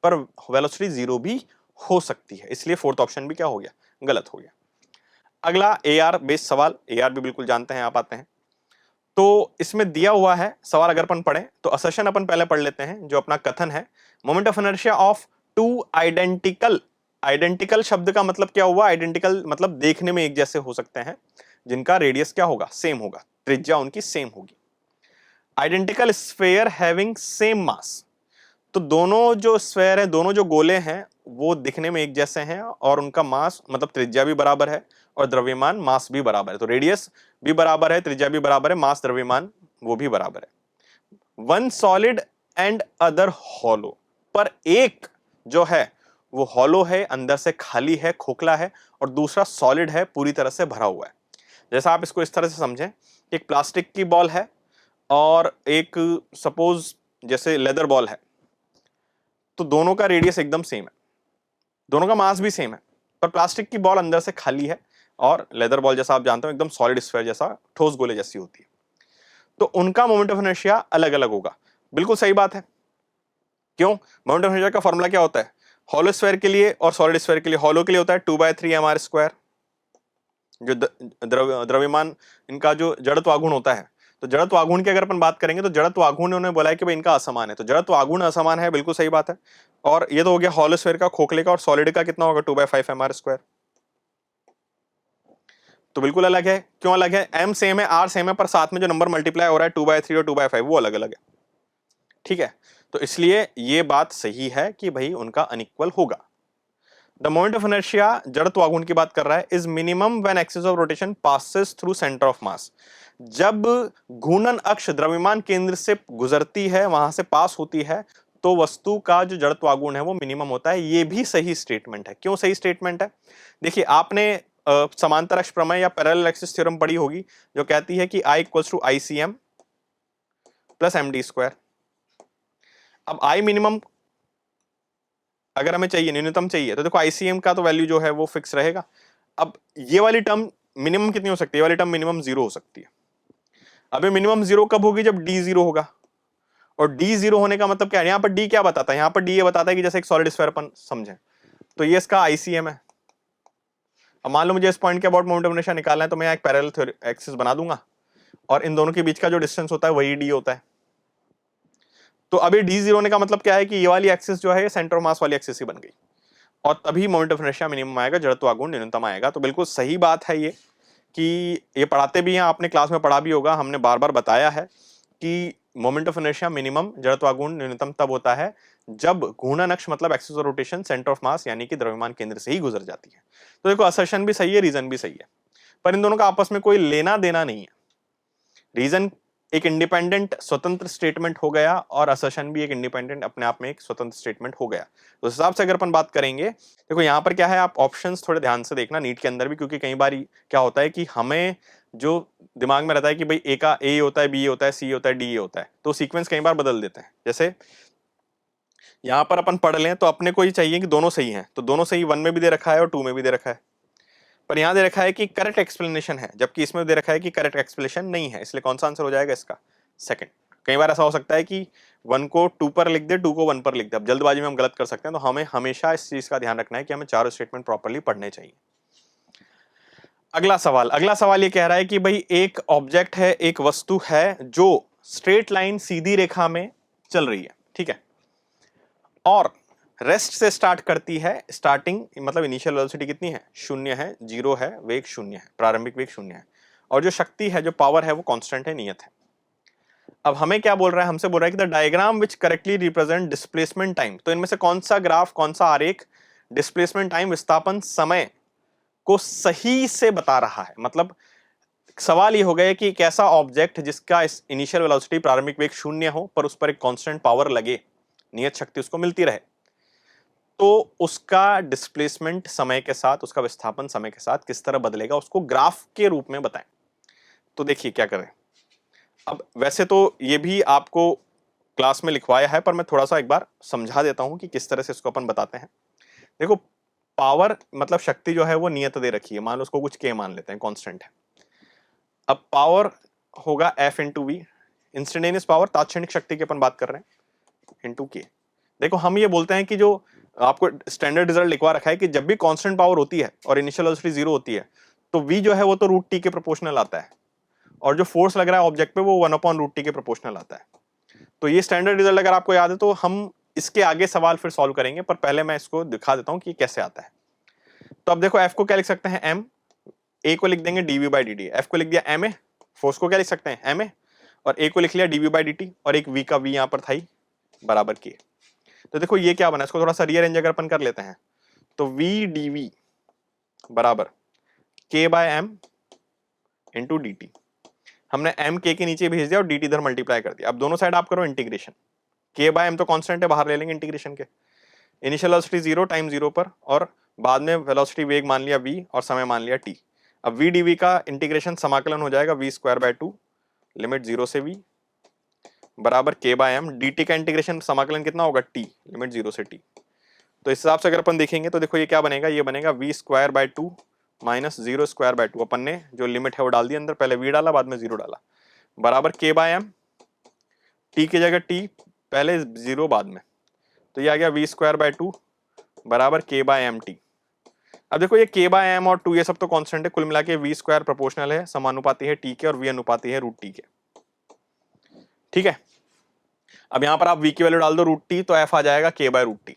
पर वेलोसिटी 0 भी हो सकती है, इसलिए फोर्थ ऑप्शन भी क्या हो गया, गलत हो गया। अगला एआर बेस्ड सवाल, एआर भी बिल्कुल जानते हैं आप, आते हैं। तो इसमें दिया हुआ है सवाल, अगर अपन पढ़ें तो असर्शन अपन पहले पढ़ लेते हैं, जो अपना कथन है, moment of inertia of two identical, identical शब्द का मतलब क्या हुआ, आइडेंटिकल मतलब देखने में एक जैसे हो सकते हैं, जिनका रेडियस क्या होगा, सेम होगा, त्रिज्या उनकी सेम होगी। Identical sphere having same mass, तो दोनों जो स्फेयर है, दोनों जो गोले हैं वो दिखने में एक जैसे हैं और उनका मास मतलब त्रिज्या भी बराबर है और द्रव्यमान मास भी बराबर है। तो रेडियस भी बराबर है, त्रिज्या भी बराबर है, मास द्रव्यमान वो भी बराबर है। One solid and other hollow, पर एक जो है वो हॉलो है, अंदर से खाली है, खोखला है, और दूसरा सॉलिड है, पूरी तरह से भरा हुआ है। जैसा आप इसको इस तरह से समझें, एक प्लास्टिक की बॉल है और एक सपोज जैसे लेदर बॉल है, तो दोनों का रेडियस एकदम सेम है, दोनों का मास भी सेम है, पर प्लास्टिक की बॉल अंदर से खाली है और लेदर बॉल जैसा आप जानते हो एकदम सॉलिड स्फीयर जैसा, ठोस गोले जैसी होती है। तो उनका मोमेंट ऑफ इनर्शिया अलग अलग होगा। बिल्कुल सही बात है। क्यों? मोमेंट ऑफ इनर्शिया का फॉर्मूला क्या होता है? हॉलो स्फीयर के लिए और सॉलिड स्फीयर के लिए, हॉलो के लिए होता है 2/3 mr², जो द्रव्यमान इनका जो जड़त्व आघूर्ण होता है। तो जड़त्व आघूर्ण की अगर अपन बात करेंगे तो जड़त्व आघूर्ण उन्होंने बोला है कि भाई इनका असमान है, तो जड़त्व आघूर्ण असमान है, बिल्कुल सही बात है। और ये तो हो गया हॉलो स्फीयर का, खोखले का, और सॉलिड का कितना होगा 2/5 mr²। तो बिल्कुल अलग है। क्यों अलग है? m सेम है, r सेम है, पर साथ में जो नंबर मल्टीप्लाई हो रहा है 2/3 और 2/5 वो अलग अलग है। ठीक है, तो इसलिए ये बात सही है कि भाई उनका अनइक्वल होगा। द मोमेंट ऑफ इनर्शिया, जड़त्व आघूर्ण की बात कर रहा है, is minimum when axis of rotation passes through centre of मास। जब घूर्णन अक्ष द्रव्यमान केंद्र से गुजरती है, वहां से पास होती है, तो वस्तु का जो जड़त्व आघूर्ण है वो मिनिमम होता है। ये भी सही स्टेटमेंट है। क्यों सही स्टेटमेंट है? देखिए, आपने समांतर अक्ष प्रमेय या पैरेलल एक्सिस थ्योरम पढ़ी होगी, जो कहती है कि I = ICM + md²। अब I मिनिमम अगर हमें चाहिए, न्यूनतम चाहिए, तो देखो ICM का तो वैल्यू जो है वो फिक्स रहेगा। अब ये वाली टर्म मिनिमम कितनी हो सकती है? ये वाली टर्म मिनिमम 0 हो सकती है। अब ये मिनिमम 0 कब होगी? जब D 0 होगा। और D 0 होने का मतलब क्या है? यहाँ पर D क्या बताता है? यहाँ पर D ये बताता है कि जैसे एक सॉलिड स्फीयर अपन समझे, तो ये इसका ICM है। अब मान लो मुझे इस पॉइंट के अबाउट मोमेंट ऑफ इनर्शिया निकालना है, तो मैं एक पैरेलल एक्सिस बना दूंगा और इन दोनों के बीच का जो डिस्टेंस होता है वही D होता है। तो अभी D 0 होने का मतलब क्या है कि ये वाली एक्सिस जो है ये सेंटर ऑफ मास वाली एक्सिस ही बन गई, और तभी मोमेंट ऑफ इनर्शिया मिनिमम आएगा, जड़त्व आघूर्ण न्यूनतम आएगा। तो बिल्कुल सही बात है ये, कि ये पढ़ाते भी हैं, आपने क्लास में पढ़ा भी होगा, हमने बार बार बताया है कि मोमेंट ऑफ इनर्शिया मिनिमम, जड़त्व आघूर्ण न्यूनतम तब होता है जब घूर्णन अक्ष मतलब axis of rotation centre of मास यानी कि द्रव्यमान केंद्र से ही गुजर जाती है। तो देखो, असर्शन भी सही है, रीजन भी सही है, पर इन दोनों का आपस में कोई लेना देना नहीं है। रीजन एक इंडिपेंडेंट स्वतंत्र स्टेटमेंट हो गया और असर्शन भी एक इंडिपेंडेंट अपने आप में एक स्वतंत्र स्टेटमेंट हो गया। तो उस हिसाब से अगर अपन बात करेंगे, देखो यहाँ पर क्या है, आप ऑप्शंस थोड़े ध्यान से देखना नीट के अंदर भी, क्योंकि कई बार क्या होता है कि हमें जो दिमाग में रहता है कि भाई ए का ए होता है, बी होता है, सी होता है, डी होता है, तो सीक्वेंस कई बार बदल देते हैं। जैसे यहाँ पर अपन पढ़ लें तो अपने को ही चाहिए कि दोनों सही हैं, तो दोनों सही 1 में भी दे रखा है और 2 में भी दे रखा है, पर यहां दे रखा है कि करेक्ट एक्सप्लेनेशन है, जबकि इसमें दे रखा है कि करेक्ट एक्सप्लेनेशन नहीं है, इसलिए कौन सा आंसर हो जाएगा इसका? सेकंड। कई बार ऐसा हो सकता है कि 1 को 2 पर लिख दे, 2 को 1 पर लिख दे, अब जल्दबाजी में हम गलत कर सकते हैं, तो हमें हमेशा इस चीज का ध्यान रखना है कि हमें चारों स्टेटमेंट प्रॉपर्ली पढ़ने चाहिए। अगला सवाल ये कह रहा है कि भाई एक ऑब्जेक्ट है, एक वस्तु है जो स्ट्रेट लाइन सीधी रेखा में चल रही है, ठीक है, और रेस्ट से स्टार्ट करती है। स्टार्टिंग मतलब इनिशियल वेलोसिटी कितनी है? 0 है, 0 है, वेग 0 है, प्रारंभिक वेग 0 है, और जो शक्ति है, जो पावर है, वो कांस्टेंट है, नियत है। अब हमें क्या बोल रहा है? हमसे बोल रहा है कि the diagram which correctly represent displacement time. तो इनमें से कौन सा ग्राफ, कौन सा आरेख डिस्प्लेसमेंट टाइम, विस्थापन समय को सही से बता रहा है? मतलब सवाल ये हो गया कि एक ऐसा ऑब्जेक्ट जिसका इनिशियल वेलोसिटी, प्रारंभिक वेग 0 हो, पर उस पर एक कांस्टेंट पावर लगे, नियत शक्ति उसको मिलती रहे, तो उसका डिस्प्लेसमेंट समय के साथ, उसका विस्थापन समय के साथ किस तरह बदलेगा, उसको ग्राफ के रूप में बताएं। तो देखिए क्या करें। अब वैसे तो ये भी आपको क्लास में लिखवाया है, पर मैं थोड़ा सा एक बार समझा देता हूं कि किस तरह से इसको अपन बताते हैं। देखो, पावर मतलब शक्ति जो है वो नियत दे रखी है, मान लो उसको कुछ के मान लेते हैं, कांस्टेंट है। अब पावर होगा F × V, इंस्टेंटेनियस पावर, तात्क्षणिक शक्ति की अपन बात कर रहे हैं, × K। देखो, हम ये बोलते हैं कि जो आपको स्टैंडर्ड रिजल्ट लिखवा रखा है कि जब भी कांस्टेंट पावर होती है और इनिशियल वेलोसिटी 0 होती है, तो V जो है वो तो √T के प्रोपोर्शनल आता है, और जो फोर्स लग रहा है ऑब्जेक्ट पे वो 1/√T के प्रोपोर्शनल आता है। तो ये स्टैंडर्ड रिजल्ट अगर आपको याद है तो हम इसके आगे सवाल फिर सॉल्व करेंगे, पर पहले मैं इसको दिखा देता हूं कि कैसे आता है। तो अब देखो, F को क्या लिख सकते हैं? M, A को लिख देंगे dV/dt, F को लिख दिया ma, फोर्स को क्या लिख सकते हैं? ma, और A को लिख लिया dV/dt, और एक V का V यहां पर था ही, बराबर K। तो देखो ये क्या बना, इसको थोड़ा सा रीअरेंज अगर अपन कर लेते हैं तो वी डी वी बराबर K by M into D T. हमने एम के नीचे भेज दिया और डी टी इधर मल्टीप्लाई कर दिया। अब दोनों साइड आप करो इंटीग्रेशन, के बाय एम तो कांस्टेंट है, बाहर ले लेंगे इंटीग्रेशन के। इनिशियल वेलोसिटी 0 टाइम 0 पर, और बाद में वेलोसिटी वेग मान लिया v और समय मान लिया t। अब v dv का इंटीग्रेशन समाकलन हो जाएगा v स्क्वायर बाय 2 लिमिट 0 से v बराबर k बाय एम। dt का इंटीग्रेशन समाकलन कितना होगा t लिमिट 0 से t। तो इस हिसाब से अगर अपन देखेंगे तो देखो ये क्या बनेगा, ये बनेगा v square by 2 minus 0 square by 2। अपन ने जो लिमिट है वो डाल दी अंदर, पहले v डाला बाद में 0 डाला, बराबर k बाय एम, t की जगह t पहले 0 बाद में, तो ये आ गया v स्क्वायर बाय 2 बराबर k बाय एम टी। अब देखो ये k बाय एम और 2 ये सब तो कांस्टेंट है, कुल मिला के v स्क्वायर प्रोपोर्शनल है, समानुपाती है t के, और v अनुपाती है रूट t के। ठीक है, अब यहां पर आप v की वैल्यू डाल दो रूट t, तो f आ जाएगा k बाय रूट t।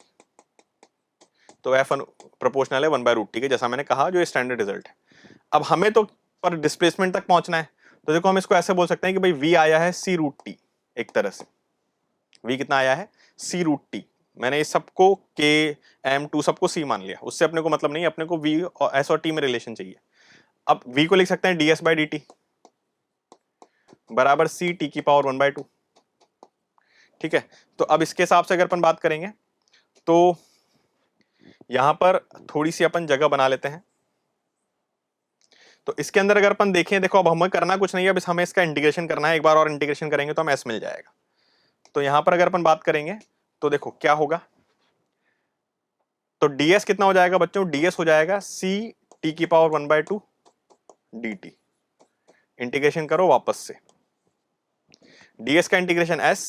तो f प्रोपोर्शनल है 1 बाय रूट t के, जैसा मैंने कहा जो स्टैंडर्ड रिजल्ट है। अब हमें तो पर डिस्प्लेसमेंट तक पहुंचना है, तो देखो हम इसको ऐसे बोल सकते हैं कि भाई v आया है c रूट t, एक तरह से v कितना आया है c रूट t। मैंने इस सबको k m 2 सबको c मान लिया, उससे अपने को मतलब नहीं, अपने को v और s और t में रिलेशन चाहिए। अब v को लिख सकते हैं ds बाई dt बराबर c t की पावर 1 बाई 2। ठीक है, तो अब इसके हिसाब से अगर अपन बात करेंगे तो यहां पर थोड़ी सी अपन जगह बना लेते हैं। तो इसके अंदर अगर अपन देखें, देखो अब हमें करना कुछ नहीं है, बस हमें इसका इंटीग्रेशन करना है, एक बार और इंटीग्रेशन करेंगे तो हमें s मिल जाएगा। तो यहां पर अगर अपन बात करेंगे तो देखो क्या होगा, तो ds कितना हो जाएगा बच्चों, ds हो जाएगा c t की पावर 1 बाय 2 dt। इंटीग्रेशन करो वापस से, ds का इंटीग्रेशन s,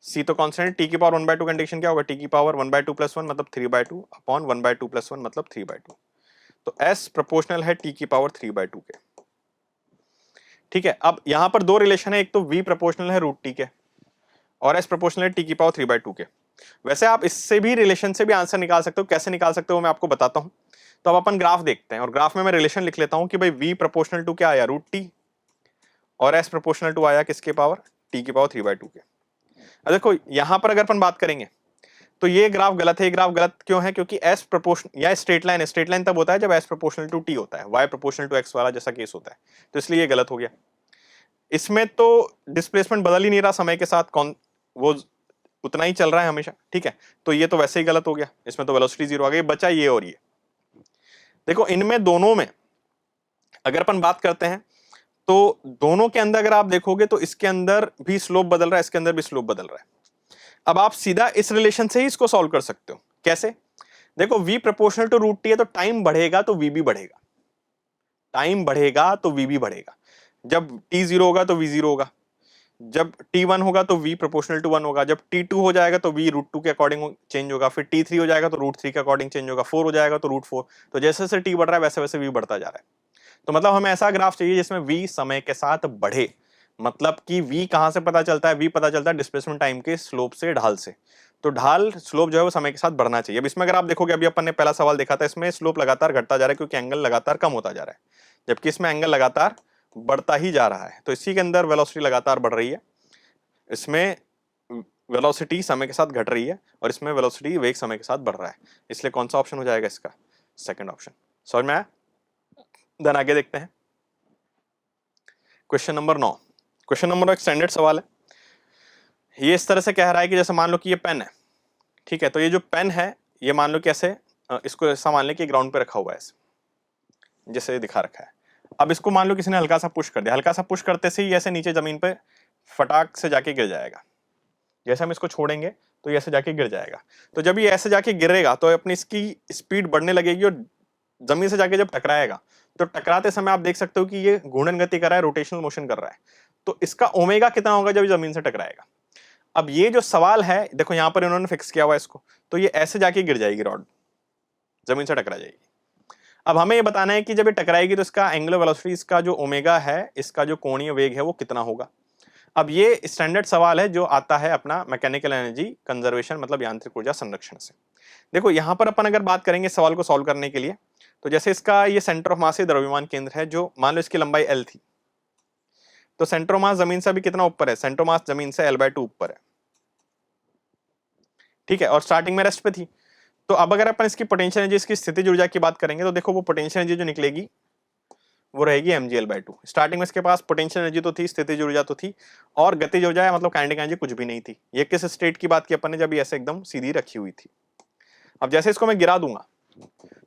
c तो कांस्टेंट, t की पावर 1 बाय 2 का इंटीग्रेशन क्या होगा, t की पावर 1 बाय 2 प्लस 1 मतलब 3 बाय 2 अपॉन 1 बाय 2 प्लस 1 मतलब 3 बाय 2। तो s प्रोपोर्शनल है t की पावर 3 बाय 2 के। ठीक है, अब यहां पर दो रिलेशन है, एक तो v प्रोपोर्शनल है रूट t के और s प्रोपोर्शनल है t की पावर 3 बाय 2 के। वैसे आप इससे भी रिलेशन से भी आंसर निकाल सकते हो, कैसे निकाल सकते हो मैं आपको बताता हूं। तो अब अपन ग्राफ देखते हैं, और ग्राफ में मैं रिलेशन लिख लेता हूं कि भाई v प्रोपोर्शनल टू क्या आया रूट t, और s प्रोपोर्शनल टू आया किसके पावर, t की पावर 3 बाय 2 के। अब देखो यहां पर अगर अपन बात करेंगे तो ये ग्राफ गलत है। ये ग्राफ गलत क्यों है, क्योंकि s प्रोपोर्शनल या स्ट्रेट लाइन, स्ट्रेट लाइन तब होता है जब s प्रोपोर्शनल टू t होता है, y प्रोपोर्शनल टू x वाला जैसा केस होता है, तो इसलिए ये गलत हो गया। इसमें तो डिस्प्लेसमेंट बदल ही नहीं रहा समय के साथ, कौन वो उतना ही चल रहा है हमेशा। ठीक है, तो ये तो वैसे ही गलत हो गया, इसमें तो वेलोसिटी 0 आ गई, बचा ये और ये। देखो इनमें दोनों में अगर अपन बात करते हैं तो दोनों के अंदर अगर आप देखोगे तो इसके अंदर भी स्लोप बदल रहा है, इसके अंदर भी स्लोप बदल रहा है। अब आप सीधा इस रिलेशन से ही इसको सॉल्व कर सकते हो। कैसे, देखो v proportional to root t है, तो टाइम बढ़ेगा तो v भी बढ़ेगा, टाइम बढ़ेगा तो v भी बढ़ेगा। जब t 0 होगा तो v 0 होगा, जब t 1 होगा तो v प्रोपोर्शनल टू 1 होगा, जब t 2 हो जाएगा तो v रूट 2 के अकॉर्डिंग चेंज होगा, फिर t 3 हो जाएगा तो रूट 3 के अकॉर्डिंग चेंज होगा, 4 हो जाएगा तो रूट 4। तो जैसे जैसे t बढ़ रहा है वैसे वैसे v बढ़ता जा रहा है। तो मतलब हमें ऐसा ग्राफ चाहिए जिसमें v समय के साथ बढ़े। मतलब कि v कहां से पता चलता है, v पता चलता है डिस्प्लेसमेंट टाइम के स्लोप से, ढाल से। तो ढाल स्लोप जो है वो समय के साथ बढ़ना चाहिए। अब इसमें अगर आप देखोगे, अभी अपन ने पहला सवाल देखा था, इसमें स्लोप लगातार घटता जा रहा है क्योंकि एंगल लगातार कम होता जा रहा है, जबकि इसमें एंगल लगातार बढ़ता ही जा रहा है। तो इसी के अंदर वेलोसिटी लगातार बढ़ रही है, इसमें वेलोसिटी समय के साथ घट रही है, और इसमें वेलोसिटी वेग समय के साथ बढ़ रहा है। इसलिए कौन सा ऑप्शन हो जाएगा इसका, सेकंड ऑप्शन। समझ में आया? देन आगे देखते हैं क्वेश्चन नंबर 9। क्वेश्चन नंबर 9 एक स्टैंडर्ड सवाल है। ये इस तरह से कह रहा है कि जैसे मान लो कि ये पेन है, ठीक है, तो ये जो पेन है ये मान लो कि ऐसे इसको ऐसा मान ले कि ग्राउंड पे रखा हुआ है ऐसे, जैसे दिखा रखा है। अब इसको मान लो किसी ने हल्का सा पुश कर दिया, हल्का सा पुश करते से ही ऐसे नीचे जमीन पे फटाक से जाके गिर जाएगा। जैसे हम इसको छोड़ेंगे तो ये ऐसे जाके गिर जाएगा। तो जब ये ऐसे जाके गिरेगा तो अपनी इसकी स्पीड बढ़ने लगेगी, और जमीन से जाके जब टकराएगा तो टकराते समय आप देख सकते हो कि ये घूर्णन गति कर रहा है, रोटेशनल मोशन कर रहा है। तो इसका ओमेगा कितना होगा जब जमीन से टकराएगा। अब ये जो सवाल है, देखो यहां पर इन्होंने फिक्स किया हुआ है इसको, तो ये ऐसे जाके गिर जाएगी, रॉड जमीन से टकरा जाएगी। अब हमें ये बताना है कि जब ये टकराएगी तो इसका एंगुलर वेलोसिटी, इसका जो ओमेगा है, इसका जो कोणीय वेग है वो कितना होगा। अब ये स्टैंडर्ड सवाल है जो आता है अपना मैकेनिकल एनर्जी कंजर्वेशन, मतलब यांत्रिक ऊर्जा संरक्षण से। देखो यहां पर अपन अगर बात करेंगे सवाल को सॉल्व करने के लिए, तो जैसे इसका ये सेंटर ऑफ मास है, द्रव्यमान केंद्र है, जो मान लो इसकी लंबाई L थी, तो सेंटर ऑफ मास जमीन से अभी कितना ऊपर है, सेंटर ऑफ मास जमीन से L/2 ऊपर है। ठीक है, और स्टार्टिंग में रेस्ट पे थी। तो अब अगर अपन इसकी पोटेंशियल एनर्जी, इसकी स्थितिज ऊर्जा की बात करेंगे तो देखो वो पोटेंशियल एनर्जी जो निकलेगी वो रहेगी mgl/2। स्टार्टिंग में इसके पास पोटेंशियल एनर्जी तो थी, स्थितिज ऊर्जा तो थी, और गतिज ऊर्जा है मतलब काइनेटिक एनर्जी कुछ भी नहीं थी। ये किस स्टेट की बात की अपन ने, जब ये ऐसे एकदम सीधी रखी हुई थी। अब जैसे इसको मैं गिरा दूंगा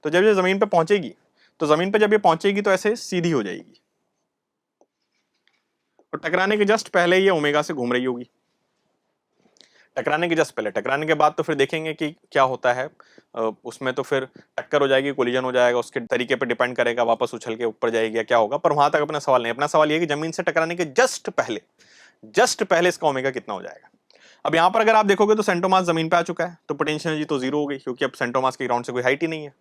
तो जब ये जमीन पे पहुंचेगी, तो जमीन पे जब ये पहुंचेगी तो ऐसे सीधी हो जाएगी, और टकराने के जस्ट पहले ये ओमेगा से घूम रही होगी। टकराने के जस्ट पहले, टकराने के बाद तो फिर देखेंगे कि क्या होता है उसमें, तो फिर टक्कर हो जाएगी, कोलिजन हो जाएगा, उसके तरीके पे डिपेंड करेगा, वापस उछल के ऊपर जाएगी या क्या होगा, पर वहां तक अपना सवाल नहीं। अपना सवाल ये कि जमीन से टकराने के जस्ट पहले इसका ओमेगा कितना हो जाएगा। अब यहां पर अगर आप देखोगे तो सेंटोमास जमीन पे आ चुका है, तो पोटेंशियल एनर्जी तो जीरो हो गई, क्योंकि अब सेंटोमास के ग्राउंड से कोई हाइट ही नहीं है।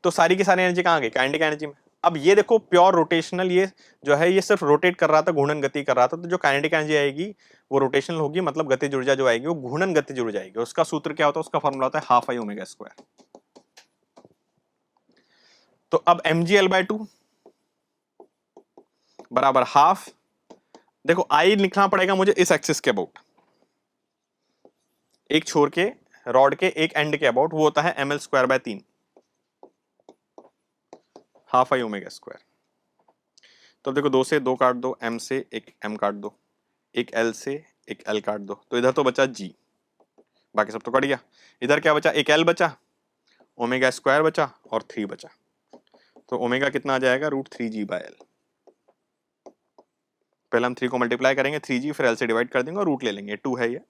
तो सारी की सारी एनर्जी कहां गई, काइनेटिक एनर्जी में। अब ये देखो प्योर रोटेशनल, ये जो है ये सिर्फ रोटेट कर रहा था, घूर्णन गति कर रहा था, तो जो काइनेटिक एनर्जी आएगी वो रोटेशनल होगी, मतलब गतिज ऊर्जा जो आएगी वो घूर्णन गतिज ऊर्जा आएगी। उसका सूत्र क्या होता है, उसका फॉर्मूला होता है हाफ आई ओमेगा स्क्वायर। तो अब mgl/2 बराबर हाफ, देखो आई लिखना पड़ेगा मुझे इस एक्सिस के अबाउट, एक छोर के रॉड के एक एंड के अबाउट, वो होता है ml/3, half I omega square. तो देखो 2 से 2 काट दो, m से एक m काट दो, एक l से एक l काट दो, तो इधर तो बचा g, बाकी सब तो कट गया। इधर क्या बचा, एक l बचा, ओमेगा स्क्वायर बचा और 3 बचा। तो ओमेगा कितना आ जाएगा, √3g/l। पहले हम 3 को मल्टीप्लाई करेंगे 3g, फिर l से डिवाइड कर देंगे और रूट ले लेंगे, 2 है ये,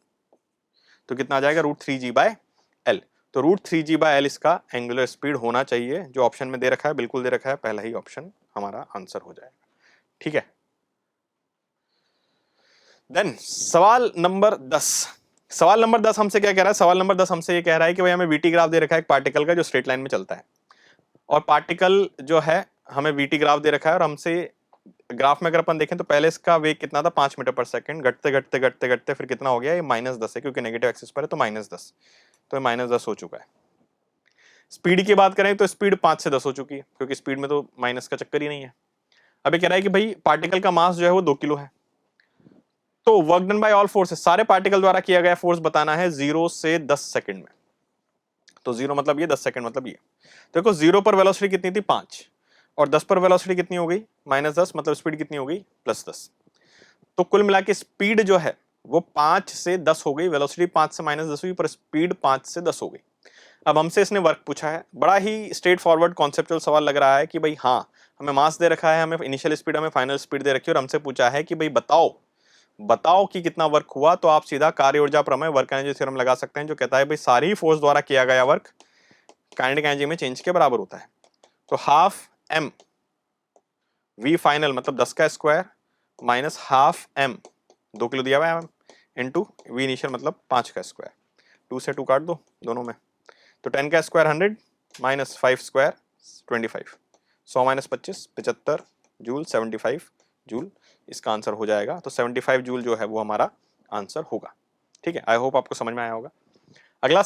तो कितना आ जाएगा √3g/l। तो √3g/l इसका एंगुलर स्पीड होना चाहिए, जो ऑप्शन में दे रखा है, बिल्कुल दे रखा है, पहला ही ऑप्शन हमारा आंसर हो जाएगा। ठीक है, देन सवाल नंबर 10। सवाल नंबर 10 हमसे क्या कह रहा है, सवाल नंबर 10 हमसे ये कह रहा है कि भाई हमें वीटी ग्राफ दे रखा है एक पार्टिकल का जो स्ट्रेट लाइन में चलता है, और पार्टिकल जो है हमें वीटी ग्राफ दे रखा है, और हमसे ग्राफ में अगर अपन देखें तो पहले इसका वेग कितना था 5 मीटर पर सेकंड, घटते घटते घटते घटते फिर कितना हो गया, ये -10 है, क्योंकि नेगेटिव एक्सिस पर है तो -10, तो ये -10 हो चुका है। स्पीड की बात करें तो स्पीड 5 से 10 हो चुकी है, क्योंकि स्पीड में तो माइनस का चक्कर ही नहीं है। अभी कह रहा है कि भाई पार्टिकल का मास जो है वो 2 किलो है, तो work done by all forces, सारे पार्टिकल द्वारा किया गया फोर्स बताना है 0 से 10 सेकंड में। तो 0 मतलब ये, 10 सेकंड मतलब ये। देखो 0 पर वेलोसिटी कितनी थी 5, और 10 पर वेलोसिटी कितनी हो गई -10, मतलब स्पीड कितनी हो गई +10। तो कुल मिला के स्पीड जो है वो 5 से 10 हो गई, वेलोसिटी 5 से -10 हुई, पर स्पीड 5 से 10 हो गई। अब हमसे इसने वर्क पूछा है, बड़ा ही स्ट्रेट फॉरवर्ड कॉन्सेप्चुअल सवाल लग रहा है कि भाई हाँ, हमें मास दे रखा है, हमें इनिशियल स्पीड, हमें फाइनल स्पीड दे रखी है, और हमसे पूछा है कि भाई बताओ कि कितना वर्क हुआ। तो आप सीधा कार्य ऊर्जा प्रमेय, वर्क एनर्जी थ्योरम लगा सकते हैं, जो कहता है भाई सारी फोर्स द्वारा किया गया वर्क काइनेटिक एनर्जी में चेंज के बराबर होता है। तो हाफ m v फाइनल मतलब 10 का square minus half m, 2 kilo दिया हुआ है, इंटू वी इनिशियल मतलब 5 का स्क्वायर, 2 से 2 काट दो दोनों में, तो 10 का square 100 minus 5 square 25, 100 minus 25 75 joule, 75 joule इसका आंसर हो जाएगा। तो 75 जूल जो है वो हमारा आंसर होगा। ठीक है, आई होप आपको समझ में आया होगा। अगला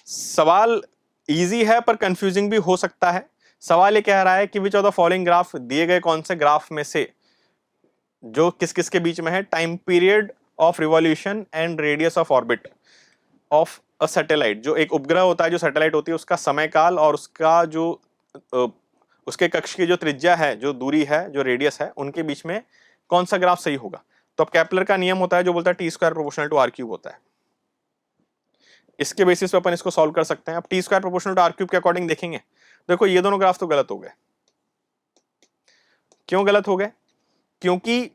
सवाल इजी है पर कंफ्यूजिंग भी हो सकता है। सवाल ये कह रहा है कि which of the following graph, दिए गए कौन से ग्राफ में से जो किस किस के बीच में है, time period of revolution and radius of orbit of a satellite, जो एक उपग्रह होता है, जो सैटेलाइट होती है, उसका समय काल और उसका जो उसके कक्ष की जो त्रिज्या है, जो दूरी है, जो रेडियस है, उनके बीच में कौन सा ग्राफ सही होगा। तो अब केपलर का नियम होता है जो बोलता है T square proportional to R cube होता है। इसके बेसिस पे अपन इसको सॉल्व कर सकते हैं। अब T square proportional to R cube के अकॉर्डिंग देखेंगे, देखो ये दोनों ग्राफ तो गलत हो गए। क्यों गलत हो गए, क्योंकि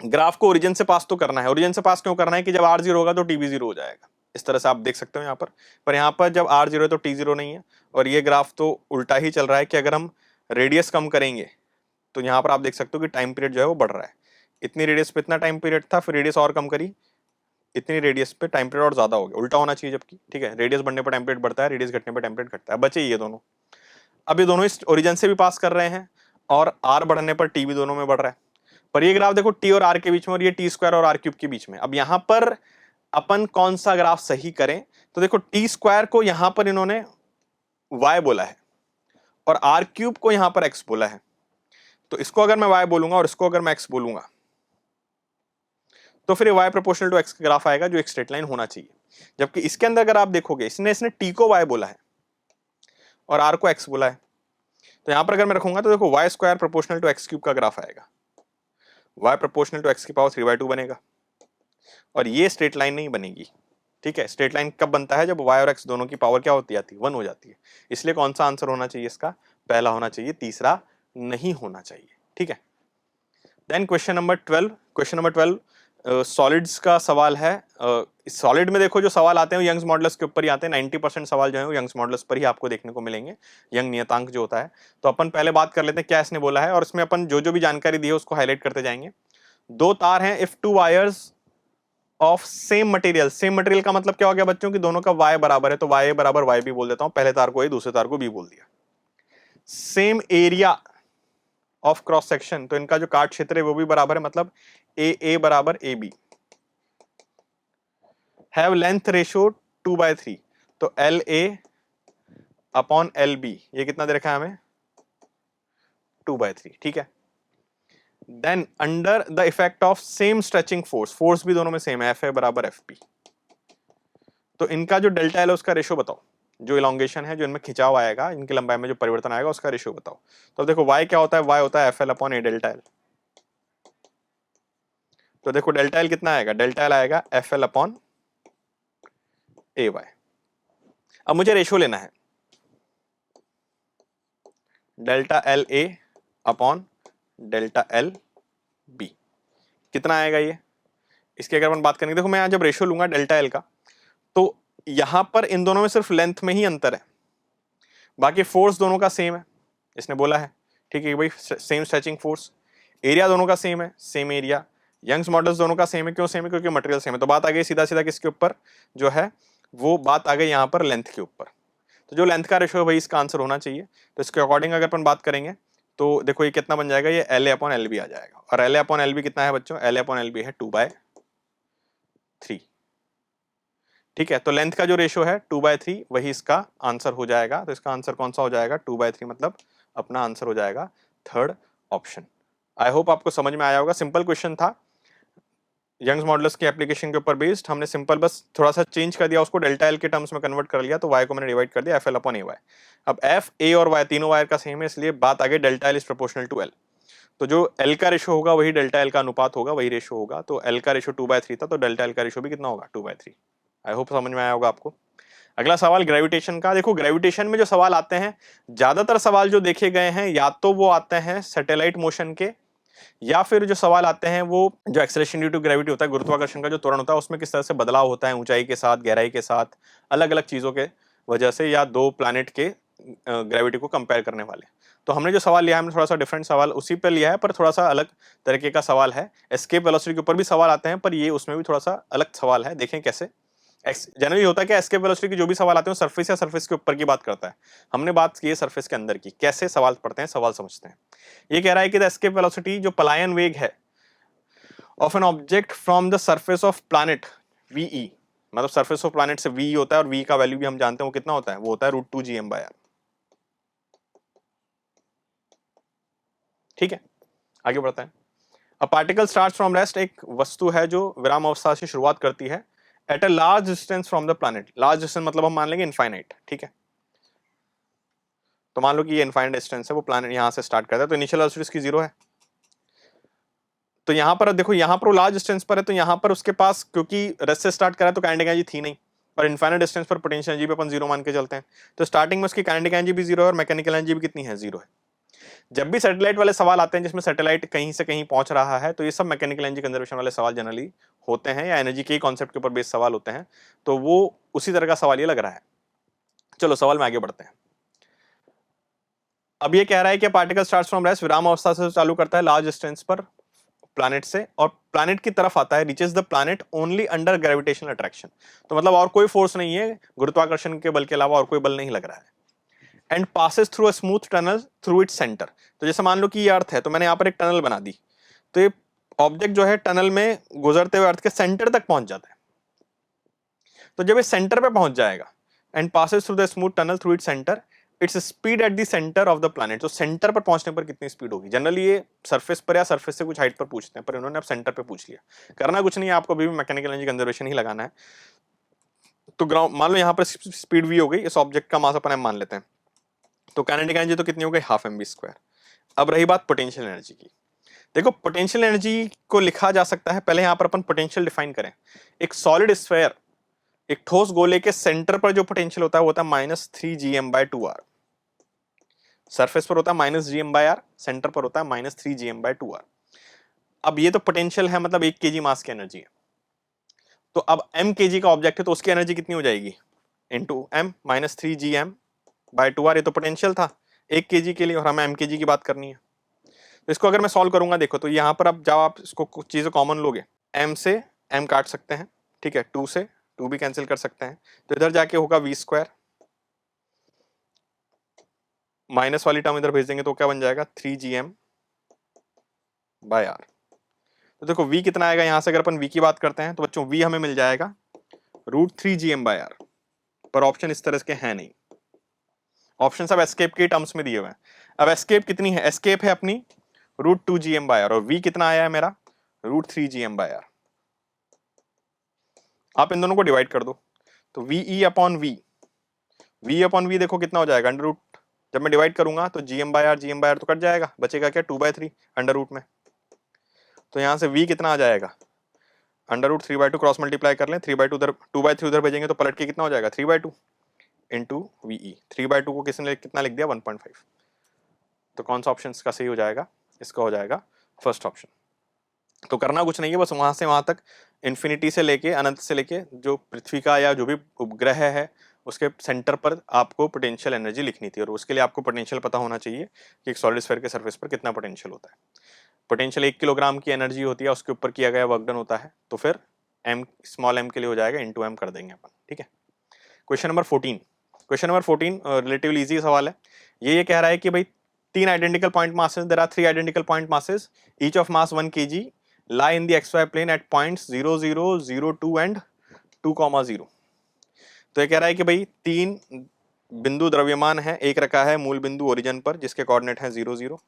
ग्राफ को ओरिजिन से पास तो करना है। ओरिजिन से पास क्यों करना है कि जब आर 0 होगा तो टी भी 0 हो जाएगा, इस तरह से आप देख सकते हो यहाँ पर यहाँ पर जब आर 0 है तो टी 0 नहीं है, और ये ग्राफ तो उल्टा ही चल रहा है कि अगर हम रेडियस कम करेंगे तो यहाँ पर आप देख सकते हो कि टाइम पीरियड जो है वो बढ़ रहा है। इतनी रेडियस पे इतना टाइम पीरियड था, फिर रेडियस और कम करी, इतनी रेडियस पे टाइम पीरियड और ज्यादा हो गया, उल्टा होना चाहिए जबकि। ठीक है, रेडियस बढ़ने पर टाइम पीरियड बढ़ता है, रेडियस घटने पर टाइम पीरियड घटता है। बचे ये दोनों, अब ये दोनों इस ओरिजिन से भी पास कर रहे हैं, और आर बढ़ने पर टी भी दोनों में बढ़ रहा है। पर ये ग्राफ देखो टी और आर के बीच में, और ये टी स्क्वायर और आर क्यूब के बीच में। अब यहाँ पर अपन कौन सा ग्राफ सही करें, तो देखो टी स्क्वायर को यहां पर इन्होंने y बोला है, और आर क्यूब को यहां पर x बोला है। तो इसको अगर मैं y बोलूंगा और इसको अगर मैं x बोलूंगा, तो फिर y प्रोपोर्शनल टू x का ग्राफ आएगा जो एक स्ट्रेट लाइन होना चाहिए। जबकि इसके अंदर अगर आप देखोगे इसने t को y बोला है और r को x बोला है, तो यहां पर अगर मैं रखूंगा तो देखो y square proportional to x cube का ग्राफ आएगा, y प्रोपोर्शनल टू x की पावर 3/2 बनेगा और ये स्ट्रेट लाइन नहीं बनेगी। ठीक है, स्ट्रेट लाइन कब बनता है? जब y और x दोनों की पावर क्या होती है? 1 हो जाती है। इसलिए कौन सा आंसर होना चाहिए इसका? पहला होना चाहिए, तीसरा नहीं होना चाहिए। ठीक है, देन क्वेश्चन नंबर 12 सॉलिड्स का सवाल है। सॉलिड में देखो जो सवाल आते हैं वो यंग्स मॉडुलस के ऊपर ही आते हैं। 90% सवाल जो है वो यंग्स मॉडुलस पर ही आपको देखने को मिलेंगे, यंग नियतांक जो होता है। तो अपन पहले बात कर लेते हैं क्या इसने बोला है और इसमें अपन जो जो भी जानकारी दी है उसको हाईलाइट करते जाएंगे। दो तार हैं, if two wires of same material, same material का मतलब क्या हो गया बच्चों की दोनों का y बराबर है, तो y बराबर y भी बोल देता हूं, पहले तार को a दूसरे तार को b बोल दिया। Same area of cross section, तो इनका जो काट क्षेत्र है वो भी बराबर है, मतलब a बराबर ab। हैव लेंथ रेशियो 2/3, तो LA अपॉन LB, ये कितना दे रखा है हमें? 2/3। ठीक है, then under the effect of same stretching force, force भी दोनों में सेम है, FA बराबर FP, तो इनका जो डेल्टा L है उसका रेशियो बताओ, जो इलॉन्गेशन है, जो इनमें खिंचाव आएगा, इनकी लंबाई में जो परिवर्तन आएगा उसका रेशियो बताओ। तो देखो y क्या होता है? y होता है FL upon A delta L। तो देखो डेल्टा L कितना आएगा? डेल्टा L आएगा FL अपॉन AY। अब मुझे रेशियो लेना है, delta LA upon delta LB कितना आएगा ये? इसकी अगर अपन बात करेंगे, देखो मैं यहाँ जब रेशियो लूंगा डेल्टा L का, तो यहां पर इन दोनों में सिर्फ लेंथ में ही अंतर है, बाकी फोर्स दोनों का सेम है, इसने बोला है। ठीक है भाई, सेम स्ट्रेचिंग फोर्स, एरिया दोनों का सेम है, सेम एरिया, यंग्स मॉडल्स दोनों का सेम है। क्यों सेम है? क्योंकि मटेरियल सेम है। तो बात आ गई सीधा सीधा किसके ऊपर? जो है वो बात आ गई यहाँ पर लेंथ के ऊपर। तो जो लेंथ का रेशियो है भाई इसका आंसर होना चाहिए। तो इसके अकॉर्डिंग अगर अपन बात करेंगे तो देखो ये कितना बन जाएगा? ये LA अपॉन LB आ जाएगा, और LA अपॉन LB कितना है बच्चों? LA अपॉन LB है 2/3। ठीक है, तो लेंथ का जो रेशियो है 2/3 वही इसका आंसर हो जाएगा। तो इसका आंसर कौन सा हो जाएगा? 2/3, मतलब अपना आंसर हो जाएगा थर्ड ऑप्शन। आई होप आपको समझ में आया होगा। सिंपल क्वेश्चन था, यंग्स मॉडुलस की एप्लीकेशन के ऊपर बेस्ड। हमने सिंपल बस थोड़ा सा चेंज कर दिया उसको, डेल्टा L के टर्म्स में कन्वर्ट कर लिया, तो y को मैंने डिवाइड कर दिया FL अपॉन AY। अब F, A और Y तीनों वायर का सेम है, इसलिए बात आ गई delta L is proportional to L। तो जो L का रेशियो होगा वही डेल्टा L का अनुपात होगा, वही रेशियो होगा। तो L का रेशियो 2/3 था, तो डेल्टा L का रेशियो भी कितना होगा? 2/3। आई होप समझ में आया होगा आपको। अगला सवाल ग्रेविटेशन का। देखो ग्रेविटेशन में जो सवाल आते हैं, ज्यादातर सवाल जो देखे गए हैं या तो वो आते हैं सैटेलाइट मोशन के, या फिर जो सवाल आते हैं वो जो एक्सेलरेशन ड्यू टू ग्रेविटी होता है, गुरुत्वाकर्षण का जो त्वरण होता है, उसमें किस तरह से बदलाव होता है ऊंचाई के साथ, गहराई के साथ, अलग अलग चीजों के वजह से, या दो प्लैनेट के ग्रेविटी को कंपेयर करने वाले। तो हमने जो सवाल लिया है, हमने थोड़ा सा डिफरेंट सवाल उसी पे लिया है, पर थोड़ा सा अलग तरीके का सवाल है। एस्केप वेलोसिटी के ऊपर भी सवाल आते हैं, पर ये उसमें भी थोड़ा सा अलग सवाल है। देखें कैसे। जनरली होता है कि एस्केप वेलोसिटी की जो भी सवाल आते हैं सरफेस या सरफेस के ऊपर की बात करता है, हमने बात की है सरफेस के अंदर की। कैसे सवाल पढ़ते हैं, सवाल समझते हैं। ये कह रहा है कि द एस्केप वेलोसिटी, जो पलायन वेग है, of an object from the surface of planet VE, मतलब सरफेस ऑफ प्लैनेट से VE होता है, और V का वैल्यू भी हम जानते हैं वो कितना होता है? वो होता है √2 gm/r। ठीक है, आगे बढ़ते हैं। A particle starts from rest, एक वस्तु है जो विराम अवस्था से शुरुआत करती है, at a large distance from the planet. Large distance मतलब हम मान लेंगे इनफाइनाइट। ठीक है, तो मान लो कि ये इनफाइनाइट डिस्टेंस है, वो प्लैनेट यहां से स्टार्ट करता है, तो इनिशियल वेलोसिटी इसकी 0 है। तो यहां पर देखो, यहां पर वो लार्ज डिस्टेंस पर है, तो यहां पर उसके पास, क्योंकि रेस्ट से स्टार्ट करा तो काइनेटिक एनर्जी थी नहीं, और इनफाइनाइट डिस्टेंस पर पोटेंशियल एनर्जी भी अपन 0 मान के चलते हैं। तो स्टार्टिंग में उसकी काइनेटिक एनर्जी भी 0 है और मैकेनिकल एनर्जी भी कितनी है? 0 है। जब भी सैटेलाइट वाले सवाल आते हैं जिसमें सैटेलाइट कहीं से कहीं पहुंच रहा है, तो ये सब मैकेनिकल एनर्जी कंजर्वेशन वाले सवाल जनरली होते हैं, या एनर्जी के कॉन्सेप्ट के ऊपर बेस्ड सवाल होते हैं। तो वो उसी तरह का सवाल ये लग रहा है। चलो सवाल में आगे बढ़ते हैं। अब ये कह रहा है कि पार्टिकल स्टार्ट्स फ्रॉम रेस्ट, विराम अवस्था से चालू करता है लार्ज डिस्टेंस पर प्लैनेट से, और प्लैनेट की तरफ आता है, reaches the planet only under gravitational attraction. तो मतलब और कोई फोर्स नहीं है, गुरुत्वाकर्षण के बल के अलावा और कोई बल नहीं लग रहा है। And passes through a smooth tunnel through its centre. तो जैसे मान लो कि ये अर्थ है, तो मैंने यहाँ पर एक टनल बना दी, तो ये ऑब्जेक्ट जो है टनल में गुजरते हुए अर्थ के सेंटर तक पहुंच जाता है। तो जब ये सेंटर पे पहुंच जाएगा, and passes through the smooth tunnel through its centre, its speed at the centre of the planet. तो सेंटर पर पहुंचने पर कितनी स्पीड होगी। जनरली ये सरफेस पर या सरफेस से कुछ हाइट पर पूछते हैं, पर इन्होंने अब सेंटर पे पूछ लिया। करना कुछ नहीं है, आपको अभी भी मैकेनिकल एनर्जी कंजर्वेशन ही लगाना है। तो ग्राउंड मान लो यहाँ पर स्पीड v हो गई, इस ऑब्जेक्ट का मास अपन m मान लेते हैं, तो काइनेटिक एनर्जी तो कितनी हो गई, हाफ mv²। अब रही बात पोटेंशियल एनर्जी की। देखो पोटेंशियल एनर्जी को लिखा जा सकता है, पहले यहाँ पर अपन पोटेंशियल डिफाइन करें। एक सॉलिड स्फेयर, एक ठोस गोले के सेंटर पर जो पोटेंशियल होता है वो होता है -3gm/2r। सरफेस पर होता है -gm/r, सेंटर पर होता है -3gm/2r। अब ये तो पोटेंशियल है, मतलब 1 kg मास की एनर्जी है। तो अब m kg का ऑब्जेक्ट है तो उसकी एनर्जी कितनी हो जाएगी, इंटू m -3gm/2r। ये तो पोटेंशियल था 1 kg के लिए, और हमें m kg की बात करनी है। तो इसको अगर मैं सॉल्व करूंगा, देखो तो यहाँ पर अब जब आप इसको कुछ चीजें कॉमन लोगे, m से m काट सकते हैं, ठीक है, 2 से 2 भी कैंसिल कर सकते हैं, तो इधर जाके होगा v², माइनस वाली टर्म इधर भेज देंगे तो क्या बन जाएगा 3gm/r। तो देखो v कितना आएगा, यहां से अगर अपन v की बात करते हैं तो बच्चों v हमें मिल जाएगा √3gm/r, पर ऑप्शन इस तरह के हैं नहीं। ऑप्शन सब एस्केप के टर्म्स में दिए हुए हैं। अब एस्केप कितनी है, एस्केप है अपनी √2gm/r, और v कितना आया है मेरा √3gm/r। आप इन दोनों को डिवाइड कर दो, तो ve अपॉन v देखो कितना हो जाएगा, अंडर रूट। जब मैं डिवाइड करूंगा तो gm/r तो कट जाएगा, बचेगा क्या 2/3 अंडर रूट में। तो यहां से v कितना आ जाएगा, √3/2 क्रॉस मल्टीप्लाई कर लें, 3/2 उधर 2/3 उधर भेजेंगे तो पलट के कितना हो जाएगा 3/2 इंटू वी। 3/2 को किसने कितना लिख दिया 1.5। तो कौन सा ऑप्शन इसका सही हो जाएगा, इसका हो जाएगा फर्स्ट ऑप्शन। तो करना कुछ नहीं है, बस वहां से वहां तक इन्फिनिटी से लेके अनंत से लेके जो पृथ्वी का या जो भी उपग्रह है उसके सेंटर पर आपको पोटेंशियल एनर्जी लिखनी थी, और उसके लिए आपको पोटेंशियल पता होना चाहिए कि एक सॉलिड स्फीयर के सरफेस पर कितना पोटेंशियल होता है। पोटेंशियल 1 किलोग्राम की एनर्जी होती है, उसके ऊपर किया गया वर्क डन होता है, तो फिर m स्मॉल m के लिए हो जाएगा इंटू m कर देंगे अपन, ठीक है। Question number 14, question number 14 relatively easy सवाल है। ये कह रहा है कि भाई 3 identical point masses, there are 3 identical point masses, each of mass 1 kg, lie in the xy plane at points 0, 0, 0, 2 and 2,0। तो ये कह रहा है कि भाई 3 बिंदु द्रव्यमान है, एक रखा है मूल बिंदु ओरिजिन पर जिसके कोऑर्डिनेट है 0, 0,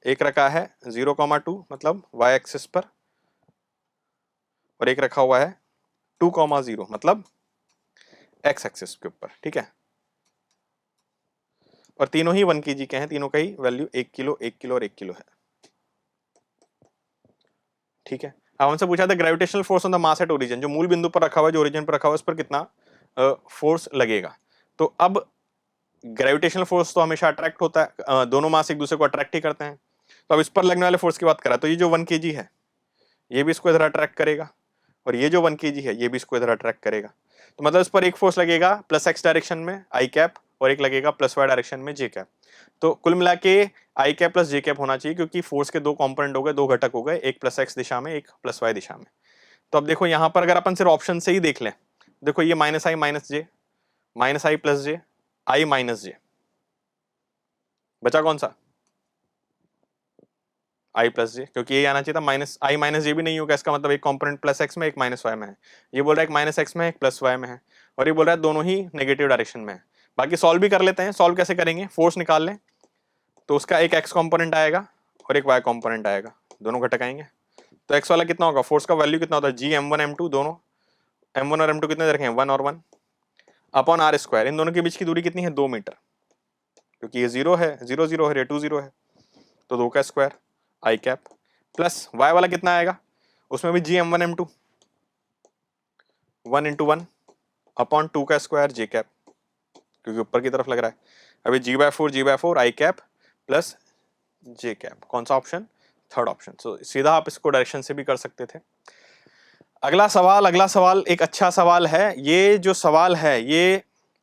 एक रखा है 0,2 मतलब y एक्सिस पर, और एक रखा हुआ है 2,0 मतलब x एक्सिस के ऊपर, ठीक है। और तीनों ही 1 kg के हैं, तीनों का ही वैल्यू 1 किलो, 1 किलो और 1 किलो है, ठीक है। अब हमसे पूछा था gravitational force on the mass at origin, जो मूल बिंदु पर रखा हुआ है, जो ओरिजिन पर रखा हुआ है, उस पर कितना फोर्स लगेगा। तो अब ग्रेविटेशनल फोर्स तो हमेशा अट्रैक्ट होता है, दोनों मास एक दूसरे को अट्रैक्ट ही करते हैं। तो अब इस पर लगने वाले फोर्स की बात करा तो ये जो 1 kg है ये भी इसको इधर अट्रैक्ट करेगा, और ये जो 1 kg है ये भी इसको इधर अट्रैक्ट करेगा। तो मतलब इस पर एक फोर्स लगेगा प्लस x डायरेक्शन में आई कैप, और एक लगेगा प्लस y डायरेक्शन में जे कैप। तो कुल मिला के आई कैप प्लस जे कैप होना चाहिए, क्योंकि फोर्स के 2 कंपोनेंट हो गए, 2 घटक हो गए, एक प्लस x दिशा में, एक प्लस y दिशा में। तो अब देखो यहाँ पर अगर अपन सिर्फ ऑप्शन से ही देख लें, देखो ये -i minus j, -i plus j, i minus j, बचा कौन सा i प्लस जे, क्योंकि ये आना चाहिए था -i माइनस जे भी नहीं होगा, इसका मतलब एक कंपोनेंट प्लस x में, एक माइनस y में है। ये बोल रहा है एक माइनस x में, एक प्लस y में है, और ये बोल रहा है दोनों ही नेगेटिव डायरेक्शन में है। बाकी सॉल्व भी कर लेते हैं। सॉल्व कैसे करेंगे, फोर्स निकाल लें तो उसका एक x कंपोनेंट आएगा और एक y कंपोनेंट आएगा, दोनों घटक आएंगे। तो x वाला कितना होगा, फोर्स का वैल्यू कितना होता है g m1 m2, दोनों m1 और m2 कितने रखें 1 और 1 अपॉन r²। इन दोनों के बीच की दूरी कितनी है 2 मीटर, क्योंकि ये 0 है, 0, 0 है, ये 2, 0 है, तो 2 का स्क्वायर आई कैप, प्लस y वाला कितना आएगा, उसमें भी g m1 m2 1 into 1 upon 2 का स्क्वायर जे कैप, क्योंकि ऊपर की तरफ लग रहा है। अभी g/4 आई कैप प्लस जे कैप, कौन सा ऑप्शन, थर्ड ऑप्शन। सो सीधा आप इसको डायरेक्शन से भी कर सकते थे। अगला सवाल एक अच्छा सवाल है। ये जो सवाल है ये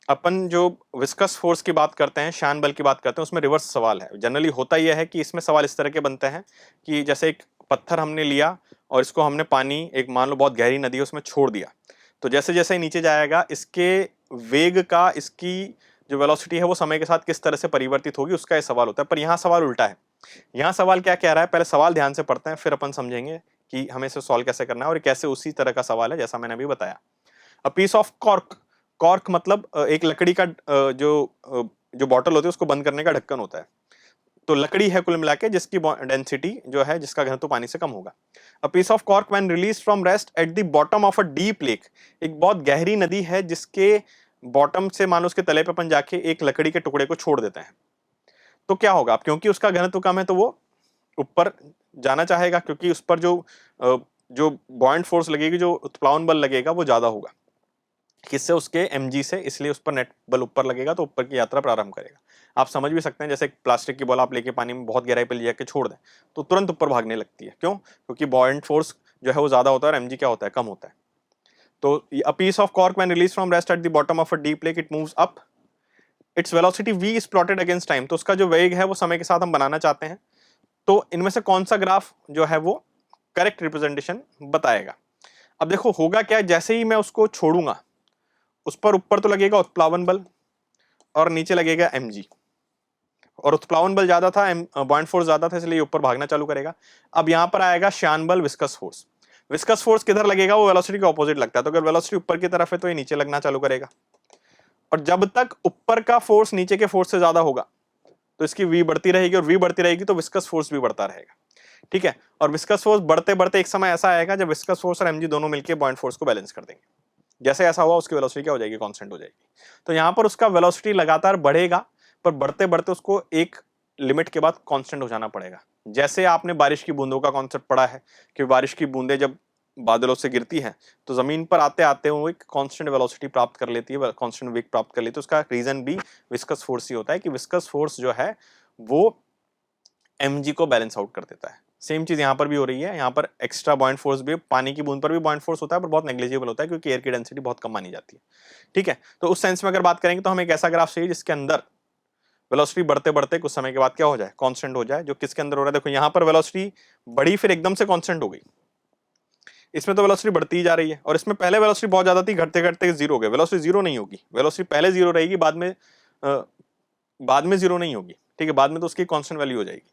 अपन जो विस्कस फोर्स की बात करते हैं, शान बल की बात करते हैं, उसमें रिवर्स सवाल है। जनरली होता यह है कि इसमें सवाल इस तरह के बनते हैं कि जैसे एक पत्थर हमने लिया और इसको हमने पानी, एक मान लो बहुत गहरी नदी है, उसमें छोड़ दिया, तो जैसे जैसे नीचे जाएगा इसके वेग का, इसकी जो वेलोसिटी है वो समय के साथ किस तरह से परिवर्तित होगी, उसका ये सवाल होता है। पर यहाँ सवाल उल्टा है। यहाँ सवाल क्या कह रहा है, पहले सवाल ध्यान से पढ़ते हैं, फिर अपन समझेंगे कि हमें इसे सॉल्व कैसे करना है, और कैसे उसी तरह का सवाल है जैसा मैंने अभी बताया। A piece of cork, cork मतलब एक लकड़ी का जो जो बॉटल होती है उसको बंद करने का ढक्कन होता है। तो लकड़ी है कुल मिला के जिसकी डेंसिटी जो है, जिसका घनत्व पानी से कम होगा। A piece of cork when release from rest at the bottom of a deep lake, एक बहुत गहरी नदी है जिसके बॉटम से मान लो उसके तले पे अपन जाके एक लकड़ी के टुकड़े को छोड़ देते हैं, तो क्या होगा? अब क्योंकि उसका घनत्व कम है तो वो ऊपर जाना चाहेगा, क्योंकि उस पर जो बॉयंट फोर्स लगेगी, जो उत्प्लावन बल लगेगा वो ज्यादा होगा किससे? उसके mg से, इसलिए उस पर नेट बल ऊपर लगेगा तो ऊपर की यात्रा प्रारंभ करेगा। आप समझ भी सकते हैं, जैसे प्लास्टिक की बॉल आप लेके पानी में बहुत गहराई पे ले जाके छोड़ दें तो तुरंत ऊपर भागने लगती है। क्यों? क्योंकि बॉयंट फोर्स जो है वो ज्यादा होता है और mg क्या होता है? कम होता है। तो a piece of cork when release from rest at the bottom of a deep lake it moves up, its velocity v is plotted against time, तो उसका जो वेग है वो समय के साथ हम बनाना चाहते हैं। तो इनमें से कौन सा ग्राफ जो है वो करेक्ट रिप्रेजेंटेशन बताएगा? अब देखो होगा क्या, जैसे ही मैं उसको छोड़ूंगा उस पर ऊपर तो लगेगा उत्प्लावन बल और नीचे लगेगा mg, और उत्प्लावन बल ज्यादा था, बॉयंट फोर्स ज्यादा था, इसलिए ऊपर भागना चालू करेगा। अब यहां पर आएगा श्यान बल, विस्कस फोर्स। विस्कस फोर्स किधर लगेगा? वो वेलोसिटी के ऑपोजिट लगता है, तो अगर वेलोसिटी ऊपर की तरफ है तो ये नीचे लगना चालू करेगा, और जब तक ऊपर का फोर्स नीचे के फोर्स से ज्यादा होगा तो इसकी v बढ़ती रहेगी, और v बढ़ती रहेगी तो विस्कस फोर्स भी बढ़ता रहेगा। ठीक है, और विस्कस फोर्स बढ़ते बढ़ते एक समय ऐसा आएगा जब विस्कस फोर्स और mg दोनों मिलकर बॉयंट फोर्स को बैलेंस कर देंगे। जैसे ऐसा हुआ उसकी वेलोसिटी क्या हो जाएगी? कांस्टेंट हो जाएगी। तो यहां पर उसका वेलोसिटी लगातार बढ़ेगा, पर बढ़ते बढ़ते उसको एक लिमिट के बाद कांस्टेंट हो जाना पड़ेगा। जैसे आपने बारिश की बूंदों का कॉन्सेप्ट पढ़ा है कि बारिश की बूंदें जब बादलों से गिरती हैं तो जमीन पर आते आते वो एक कांस्टेंट वेलोसिटी प्राप्त कर लेती है, कांस्टेंट वेग प्राप्त कर लेती है। उसका रीजन भी विस्कस फोर्स ही होता है कि विस्कस फोर्स जो है वो mg को बैलेंस आउट कर देता है। सेम चीज यहां पर भी हो रही है, यहां पर एक्स्ट्रा बॉयंट फोर्स भी, पानी की बूंद पर भी बॉयंट फोर्स होता है पर बहुत नेग्लिजिबल होता है क्योंकि एयर की डेंसिटी बहुत कम मानी जाती है। ठीक है, तो उस सेंस में अगर बात करेंगे तो हमें एक ऐसा ग्राफ चाहिए जिसके अंदर वेलोसिटी बढ़ते बढ़ते कुछ समय के बाद क्या हो जाए? कांस्टेंट हो जाए। जो किसके अंदर हो रहा है? देखो यहां पर वेलोसिटी बढ़ी फिर एकदम से कांस्टेंट हो गई, इसमें तो वेलोसिटी बढ़ती ही जा रही है, और इसमें पहले वेलोसिटी बहुत ज्यादा थी, घटते घटते जीरो हो गई। वेलोसिटी जीरो नहीं होगी, वेलोसिटी पहले जीरो रहेगी, बाद में जीरो नहीं होगी। ठीक है, बाद में तो उसकी कांस्टेंट वैल्यू हो जाएगी।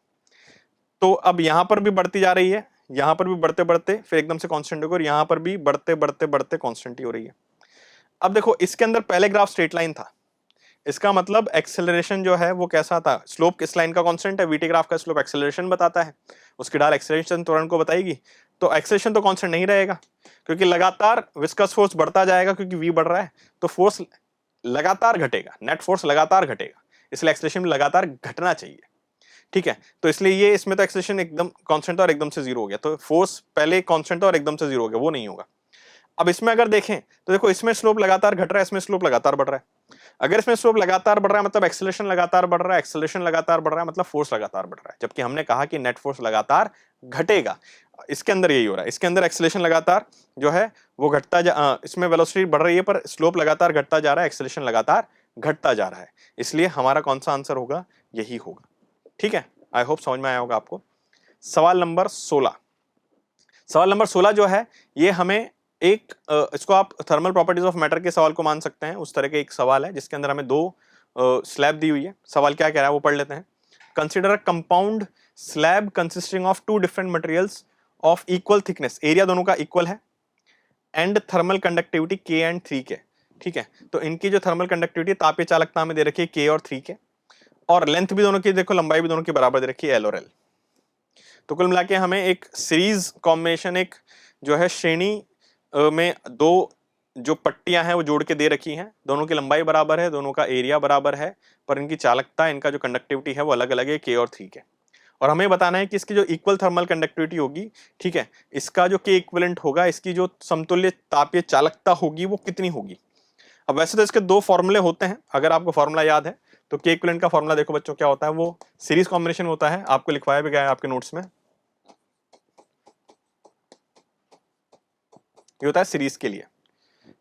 तो अब यहां पर भी बढ़ती जा रही है, यहां पर भी बढ़ते बढ़ते फिर एकदम से कांस्टेंट होगी, और यहां पर भी बढ़ते बढ़ते बढ़ते कांस्टेंट ही हो रही है। अब देखो इसके अंदर पहले ग्राफ स्ट्रेट लाइन था, इसका मतलब एक्सेलरेशन जो है वो कैसा था? स्लोप किस लाइन का कांस्टेंट है? वीटी ग्राफ का स्लोप एक्सेलरेशन बताता है, उसकी ढाल एक्सेलरेशन त्वरण को बताएगी। तो एक्सेलरेशन तो कांस्टेंट नहीं रहेगा क्योंकि लगातार विस्कस फोर्स बढ़ता जाएगा, क्योंकि v बढ़ रहा है तो फोर्स लगातार घटेगा, नेट फोर्स लगातार घटेगा, इसलिए एक्सेलरेशन लगातार घटना चाहिए। ठीक है, तो इसलिए ये इसमें तो एक्सेलरेशन एकदम कांस्टेंट था और एकदम से जीरो हो गया, तो फोर्स पहले कांस्टेंट था और एकदम से जीरो हो गया, वो नहीं होगा। अब इसमें अगर देखें तो देखो इसमें स्लोप लगातार घट रहा है, इसमें स्लोप लगातार बढ़ रहा है। अगर इसमें स्लोप लगातार बढ़ रहा है मतलब एक्सेलरेशन लगातार बढ़ रहा है, एक्सेलरेशन लगातार बढ़ रहा है मतलब फोर्स लगातार बढ़ रहा है, जबकि हमने कहा कि नेट फोर्स लगातार घटेगा। इसके अंदर यही हो रहा है, इसके अंदर एक्सेलरेशन लगातार जो है वो इसमें वेलोसिटी बढ़ रही है पर स्लोप लगातार घटता जा रहा है, एक्सेलरेशन लगातार घटता जा रहा है, इसलिए हमारा कौन सा आंसर होगा? यही होगा। ठीक है, आई होप समझ में आया होगा आपको। सवाल नंबर 16, सवाल नंबर 16 जो है ये हमें एक इसको आप थर्मल प्रॉपर्टीज ऑफ मैटर के सवाल को मान सकते हैं, उस तरह के एक सवाल है जिसके अंदर हमें दो स्लैब दी हुई है। सवाल क्या कह रहा है वो पढ़ लेते हैं। Consider a compound slab consisting of two different materials of equal thickness, area दोनों का इक्वल है, and thermal conductivity K and 3K। ठीक है, तो इनकी जो थर्मल कंडक्टिविटी तापीय चालकता हमें दे रखी है K और 3K, और लेंथ भी दोनों की देखो, लंबाई भी दोनों की बराबर दे रखी है L और L। तो कुल मिला के हमें एक सीरीज कॉम्बिनेशन, एक जो है श्रेणी में दो जो पट्टियां हैं वो जोड़ के दे रखी हैं, दोनों की लंबाई बराबर है, दोनों का एरिया बराबर है, पर इनकी चालकता, इनका जो कंडक्टिविटी है वो अलग अलग है, K और 3K। और हमें बताना है कि इसकी जो इक्वल थर्मल कंडक्टिविटी होगी, ठीक है, इसका जो K इक्विवेलेंट होगा, इसकी जो समतुल्य तापीय चालकता होगी वो कितनी होगी। अब वैसे तो इसके दो फॉर्मूले होते हैं, अगर आपको फॉर्मूला याद है तो K इक्विवेलेंट का फॉर्मूला देखो बच्चों क्या होता है, वो सीरीज कॉम्बिनेशन होता है, आपको लिखवाया भी गया है आपके नोट्स में, ये होता है सीरीज के लिए।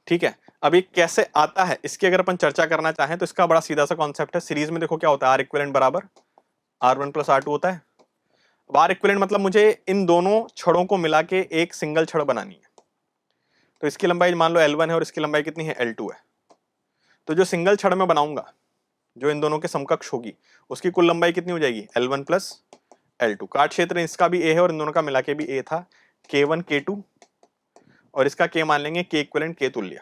ठीक है, अब ये कैसे आता है इसकी अगर अपन चर्चा करना चाहें तो इसका बड़ा सीधा सा कॉन्सेप्ट है। सीरीज में देखो क्या होता है, आर इक्विवेलेंट बराबर R1 + R2 होता है। आर इक्विवेलेंट मतलब मुझे इन दोनों छड़ों को मिला के एक सिंगल छड़ बनानी है, तो इसकी लंबाई मान लो L1 है और इसकी लंबाई कितनी है? L2 है। तो जो सिंगल छड़ में बनाऊंगा जो इन दोनों के समकक्ष होगी उसकी कुल लंबाई कितनी हो जाएगी? L1 + L2। काट क्षेत्र इसका भी A है और इन दोनों का मिला के भी A था, K1 K2, और इसका K मान लेंगे K इक्विवेलेंट K तुल्य।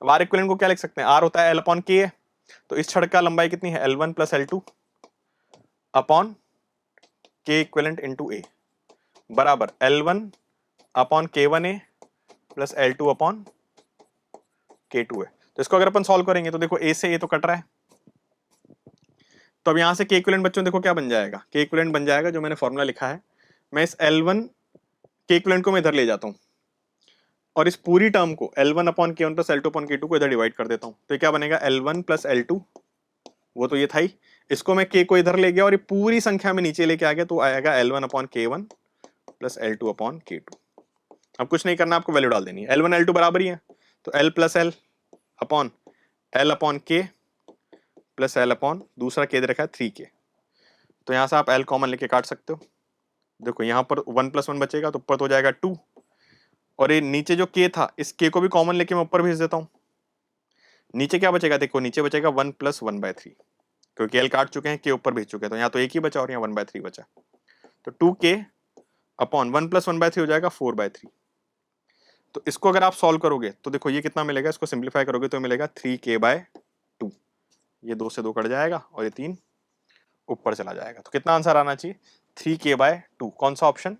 अब R इक्विवेलेंट को क्या लिख सकते हैं? R होता है L/K है, तो इस छड़ का लंबाई कितनी है, L1 plus L2 upon K equivalent into A बराबर L1 upon K1A plus L2 upon K2A। तो इसको अगर अपन सॉल्व करेंगे तो देखो A से A तो कट रहा है, तो अब यहां से K इक्विवेलेंट बच्चों देखो क्या बन जाएगा, K इक्विवेलेंट बन जाएगा जो मैंने फॉर्मूला लिखा है, मैं इस L1 K इक्विवेलेंट को मैं इधर ले जाता हूं और इस पूरी टर्म को L1 upon K1 plus L2 upon K2 को इधर डिवाइड कर देता हूं, तो ये क्या बनेगा L1 प्लस L2, वो तो ये था ही, इसको मैं K को इधर ले गया और ये पूरी संख्या में नीचे लेके आ गया, तो आएगा L1 upon K1 plus L2 upon K2। अब कुछ नहीं करना, आपको वैल्यू डाल देनी है, L1 L2 बराबर ही है, तो L plus L upon L upon K plus L upon दूसरा K दे रखा है 3K, तो यहां से आप L कॉमन लेके काट सकते हो। देखो यहाँ पर 1 प्लस 1 बचेगा तो ऊपर तो हो जाएगा 2, और ये नीचे जो K था इस K को भी कॉमन लेके मैं ऊपर भेज देता हूँ, नीचे क्या बचेगा, देखो नीचे बचेगा 1 प्लस 1/3, क्योंकि L काट चुके हैं K ऊपर भेज चुके हैं, तो यहाँ तो एक ही बचा और यहाँ 1/3 बचा, तो 2K अपॉन 1 प्लस 1/3 हो जाएगा 4/3। तो इसको अगर आप सॉल्व करोगे तो देखो ये कितना मिलेगा, इसको सिंप्लीफाई करोगे तो मिलेगा 3K/2, ये 2 से 2 कट जाएगा और ये 3 ऊपर चला जाएगा, तो कितना आंसर आना चाहिए 3K/2। कौन सा ऑप्शन,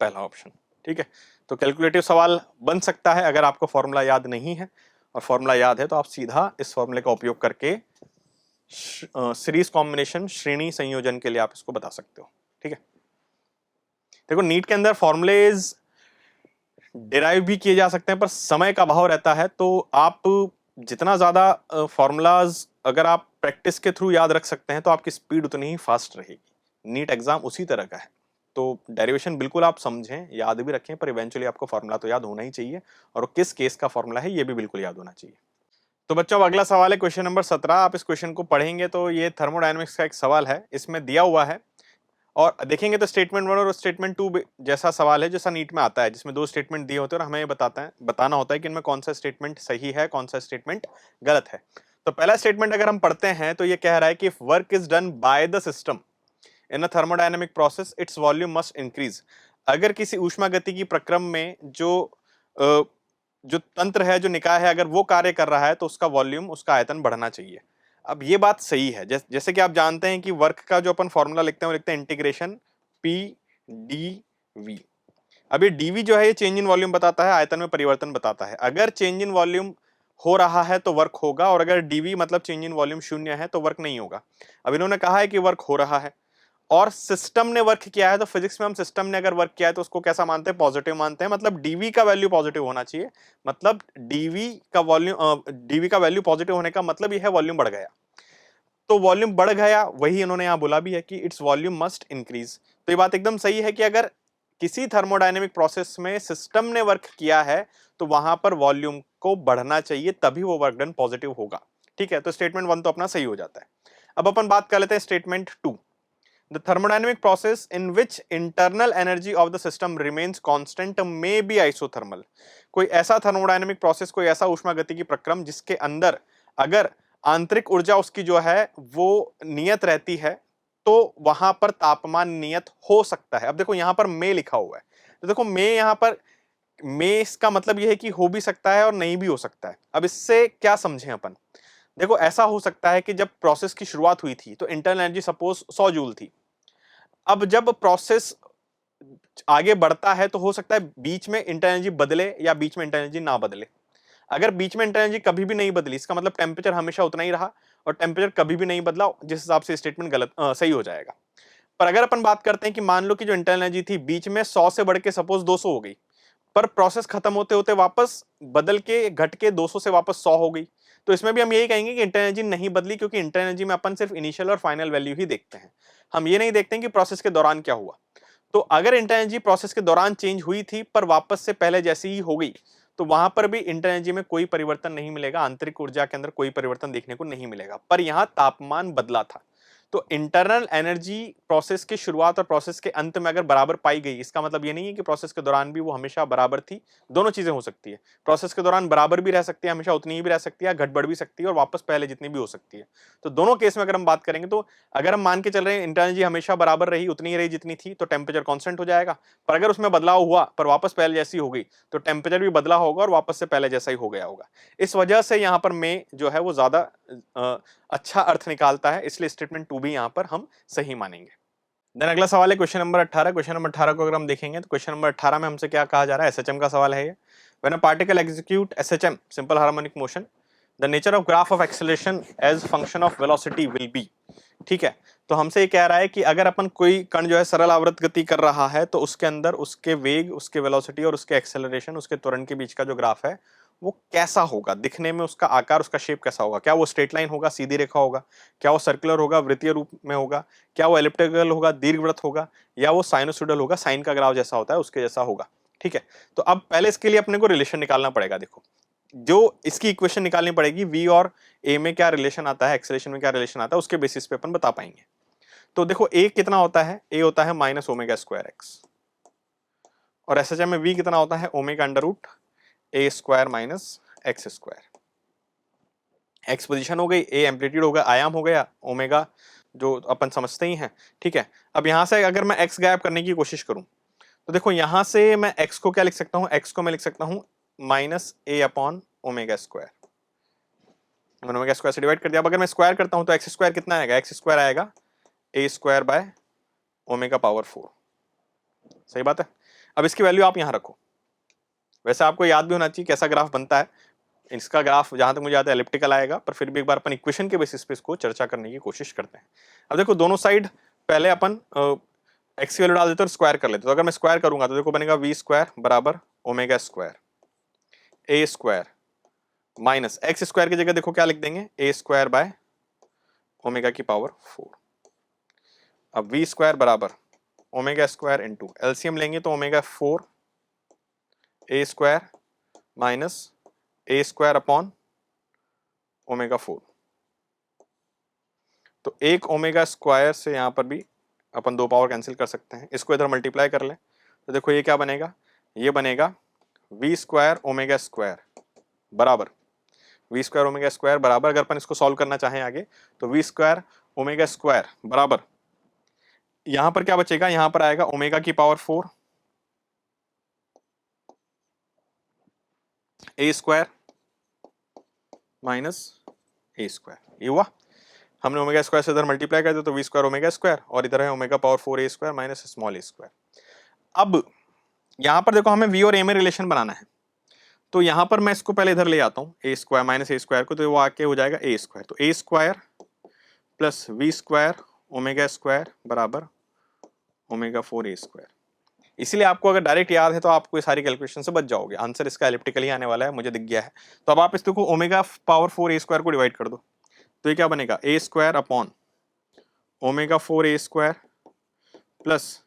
पहला ऑप्शन, ठीक है। तो कैलकुलेटिव सवाल बन सकता है अगर आपको फॉर्मूला याद नहीं है, और फॉर्मूला याद है तो आप सीधा इस फॉर्मूले का उपयोग करके सीरीज कॉम्बिनेशन श्रेणी संयोजन के लिए आप इसको बता सकते हो, ठीक है। देखो नीट के अंदर फॉर्मूलेज डिराइव भी किए जा सकते हैं पर समय का अभाव रहता है, तो आप जितना ज्यादा फॉर्मूलाज अगर आप प्रैक्टिस के थ्रू याद रख सकते हैं तो आपकी स्पीड उतनी ही फास्ट रहेगी। नीट एग्जाम उसी तरह का है, तो डेरिवेशन बिल्कुल आप समझें, याद भी रखें, पर इवेंचुअली आपको फॉर्मूला तो याद होना ही चाहिए, और वो किस केस का फॉर्मूला है ये भी बिल्कुल याद होना चाहिए। तो बच्चों अब अगला सवाल है क्वेश्चन नंबर 17। आप इस क्वेश्चन को पढ़ेंगे तो ये थर्मोडायनेमिक्स का एक सवाल है, इसमें दिया हुआ है और देखेंगे तो स्टेटमेंट 1 और स्टेटमेंट 2 जैसा सवाल है जैसा नीट में आता है, जिसमें 2 स्टेटमेंट दिए होते हैं और हमें बताना होता है कि इनमें कौन सा स्टेटमेंट सही है, कौन सा स्टेटमेंट गलत है। तो पहला स्टेटमेंट अगर हम पढ़ते हैं तो ये कह रहा है कि if work is done by the system in a thermodynamic process its volume must increase. अगर किसी ऊष्मागतिकी प्रक्रम में जो तंत्र है, जो निकाय है, अगर वो कार्य कर रहा है तो उसका वॉल्यूम, उसका आयतन बढ़ना चाहिए। अब ये बात सही है, जैसे कि आप जानते हैं कि वर्क का जो अपन फॉर्मूला लिखते हैं वो लिखते हैं इंटीग्रेशन P dV। अब ये dV जो है ये चेंज इन वॉल्यूम बताता है, आयतन में परिवर्तन बताता है। अगर चेंज इन वॉल्यूम हो रहा है तो वर्क होगा, और अगर dV मतलब चेंज इन वॉल्यूम 0 है तो वर्क नहीं होगा। अब इन्होंने कहा है कि वर्क हो रहा है और सिस्टम ने वर्क किया है, तो फिजिक्स में हम सिस्टम ने अगर वर्क किया है तो उसको कैसा मानते हैं, पॉजिटिव मानते हैं, मतलब dV का वैल्यू पॉजिटिव होना चाहिए, मतलब dV का वैल्यू पॉजिटिव होने का मतलब यह है वॉल्यूम बढ़ गया। तो वॉल्यूम बढ़ गया, वही इन्होंने यहां बोला भी है कि इट्स वॉल्यूम मस्ट इंक्रीज। तो ये बात एकदम सही है कि अगर किसी थर्मोडायनेमिक प्रोसेस में सिस्टम ने वर्क किया है तो वहां पर वॉल्यूम को बढ़ना चाहिए, तभी वो वर्क डन पॉजिटिव होगा, ठीक है। तो स्टेटमेंट 1 तो अपना सही हो जाता है। अब अपन बात कर लेते हैं statement 2। The thermodynamic process in which internal energy of the system remains constant may be isothermal। कोई ऐसा थर्मोडायनेमिक प्रोसेस, कोई ऐसा ऊष्मागतिकी प्रक्रम जिसके अंदर अगर आंतरिक ऊर्जा उसकी जो है वो नियत रहती है तो वहां पर तापमान नियत हो सकता है। अब देखो यहां पर मे लिखा हुआ है, तो देखो मे यहां पर मे इसका मतलब यह है कि हो भी सकता है और नहीं भी हो सकता है। अब इससे क्या समझें अपन, देखो ऐसा हो सकता है कि जब प्रोसेस की शुरुआत हुई थी तो इंटरनल एनर्जी सपोज 100 जूल थी। अब जब प्रोसेस आगे बढ़ता है तो हो सकता है बीच में इंटरनल एनर्जी बदले या बीच में इंटरनल एनर्जी ना बदले। अगर बीच में इंटरनल एनर्जी कभी भी नहीं बदली, इसका मतलब टेम्परेचर हमेशा उतना ही रहा, और टेम्परेचर कभी भी नहीं बदला, जिस हिसाब से स्टेटमेंट सही हो जाएगा। पर अगर अपन बात करते हैं कि मान लो कि जो इंटरनल एनर्जी थी बीच में 100 से बढ़ के सपोज 200 हो गई, पर प्रोसेस खत्म होते होते वापस बदल के घट के 200 से वापस 100 हो गई, तो इसमें भी हम यही कहेंगे कि इंटरनल एनर्जी नहीं बदली, क्योंकि इंटरनल एनर्जी में अपन सिर्फ इनिशियल और फाइनल वैल्यू ही देखते हैं, हम ये नहीं देखते हैं कि प्रोसेस के दौरान क्या हुआ। तो अगर इंटरनल एनर्जी प्रोसेस के दौरान चेंज हुई थी पर वापस से पहले जैसी ही हो गई, तो वहां पर भी इंटरनल एनर्जी में कोई परिवर्तन नहीं मिलेगा, आंतरिक ऊर्जा के अंदर कोई परिवर्तन देखने को नहीं मिलेगा, पर यहां तापमान बदला था। तो इंटरनल एनर्जी प्रोसेस की शुरुआत और प्रोसेस के अंत में अगर बराबर पाई गई, इसका मतलब ये नहीं है कि प्रोसेस के दौरान भी वो हमेशा बराबर थी, दोनों चीजें हो सकती है। प्रोसेस के दौरान बराबर भी रह सकती है, हमेशा उतनी ही भी रह सकती है, घट बढ़ भी सकती है और वापस पहले जितनी भी हो सकती है। तो दोनों केस में अगर हम बात करेंगे, तो अगर हम मान के चल रहे हैं इंटरनल एनर्जी हमेशा बराबर रही, उतनी ही रही जितनी थी, तो टेम्परेचर कांस्टेंट हो जाएगा। पर अगर उसमें बदलाव हुआ पर वापस पहले जैसी हो गई, तो टेम्परेचर भी बदला होगा और वापस से पहले जैसा ही हो गया होगा। इस वजह से यहाँ पर में जो है वो ज्यादा अच्छा अर्थ निकालता है, इसलिए स्टेटमेंट 2 भी यहाँ पर हम सही मानेंगे। देन अगला सवाल है क्वेश्चन नंबर 18। क्वेश्चन नंबर 18 को अगर हम देखेंगे तो क्वेश्चन नंबर 18 में हमसे क्या कहा जा रहा है, एसएचएम का सवाल है ये। When a particle execute SHM simple harmonic motion, the nature of graph of acceleration as function of velocity will be. ठीक है, तो हमसे ये कह रहा है कि अगर अपन कोई कण जो है सरल आवर्त गति कर रहा है, तो उसके अंदर उसके वेग, उसके वेलोसिटी और उसके एक्सेलरेशन, उसके त्वरण के बीच का जो ग्राफ है वो कैसा होगा, दिखने में उसका आकार, उसका शेप कैसा होगा। क्या वो स्ट्रेट लाइन होगा, सीधी रेखा होगा, क्या वो सर्कुलर होगा, वृत्तीय रूप में होगा, क्या वो एलिप्टिकल होगा, दीर्घवृत्त होगा, या वो साइनोसॉइडल होगा, साइन का ग्राफ जैसा होता है उसके जैसा होगा। ठीक है, तो अब पहले इसके लिए अपने को रिलेशन निकालना पड़ेगा। देखो, जो इसकी इक्वेशन निकालनी पड़ेगी, v और a में क्या रिलेशन आता है, एक्सेलरेशन में क्या रिलेशन आता है, उसके बेसिस पे अपन बता पाएंगे। तो देखो a कितना होता है, a होता है माइनस ओमेगा स्क्वायर एक्स, और एसएचएम में v कितना होता है, omega under root a square minus X square. X position हो गई, a एम्पलीट्यूड हो गया, आयाम हो गया, ओमेगा जो अपन समझते ही हैं। ठीक है, अब यहां से अगर मैं x गायब करने की कोशिश करूं, तो देखो यहां से मैं x को क्या लिख सकता हूं, x को मैं लिख सकता हूं minus a upon omega square. मैंने ओमेगा स्क्वायर से डिवाइड कर दिया। अब अगर मैं स्क्वायर करता हूं तो एक्स स्क्वायर कितना आएगा, एक्स स्क्वायर आएगा a square by omega power 4। सही बात है। अब इसकी वैल्यू आप यहां रखो। वैसे आपको याद भी होना चाहिए कैसा ग्राफ बनता है। इसका ग्राफ जहां तक मुझे याद है एलिप्टिकल आएगा, पर फिर भी एक बार अपन इक्वेशन के बेसिस पे इसको चर्चा करने की कोशिश करते हैं। अब देखो दोनों साइड पहले अपन एक्स की वैल्यू डाल देते हैं और स्क्वायर कर लेते हैं। तो अगर मैं स्क्वायर करूंगा तो देखो बनेगा वी स्क्वायर बराबर omega square a square minus X square की जगह देखो क्या लिख देंगे, ए स्क्वायर बाय ओमेगा की पावर 4। अब वी स्क्वायर बराबर ओमेगा स्क्वायर इंटू एलसीएम लेंगे तो omega 4 a square minus a square upon omega 4। तो एक ओमेगा स्क्वायर से यहां पर भी अपन दो पावर कैंसिल कर सकते हैं, इसको इधर मल्टीप्लाई कर ले तो देखो ये क्या बनेगा, ये बनेगा वी स्क्वायर ओमेगा स्क्वायर बराबर वी स्क्वायर ओमेगा स्क्वायर बराबर, अगर अपन इसको सॉल्व करना चाहें आगे तो वी स्क्वायर ओमेगा स्क्वायर बराबर यहां पर क्या बचेगा, यहां पर आएगा ओमेगा की power 4 a square minus a square. ये हुआ, हमने ओमेगा स्क्वायर से इधर मल्टीप्लाई कर दिया तो वी स्क्वायर ओमेगा स्क्वायर, और इधर है omega power 4 a square minus small A square. अब यहां पर देखो हमें वी और ए में रिलेशन बनाना है, तो यहां पर मैं इसको पहले इधर ले आता हूं a square minus a square को, तो वो आके हो जाएगा ए स्क्वायर। तो a square plus v square omega square बराबर ओमेगा 4 ए स्क्वायर। इसलिए आपको अगर डायरेक्ट याद है तो आपको ये सारी कैलकुलेशन से बच जाओगे, आंसर इसका एलिप्टिकल ही आने वाला है, मुझे दिख गया है। तो अब आप इसको ओमेगा पावर 4 ए स्क्वायर को डिवाइड कर दो, तो ये क्या बनेगा, a square upon omega 4 a square plus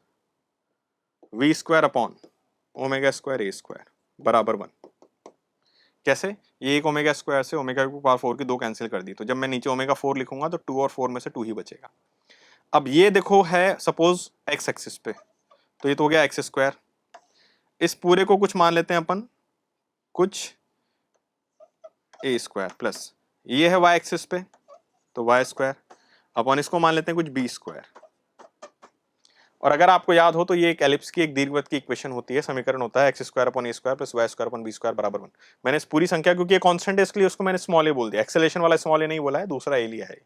v square upon omega square a square बराबर 1। कैसे, ये एक ओमेगा स्क्वायर से ओमेगा की पावर 4 की दो कैंसिल कर दी, तो जब मैं नीचे ओमेगा 4 लिखूंगा तो 2 और 4 में से 2 ही बचेगा। अब ये देखो है सपोज एक्स एक्सिस पे, तो ये तो हो गया एक्स स्क्वायर। इस पूरे को कुछ मान लेते हैं अपन, कुछ ए स्क्वायर प्लस ये है वाई एक्सिस पे तो वाई स्क्वायर अपन इसको मान लेते हैं कुछ बी स्क्वायर। और अगर आपको याद हो तो ये एक एलिप्स की एक दीर्घवृत्त की इक्वेशन होती है, समीकरण होता है x square upon a square plus Y square upon b square बराबर 1। मैंने इस पूरी संख्या क्योंकि ये कांस्टेंट है इसलिए उसको मैंने स्मॉल ए बोल दिया, एक्सेलरेशन वाला स्मॉल ए नहीं बोला है, दूसरा ए लिया है।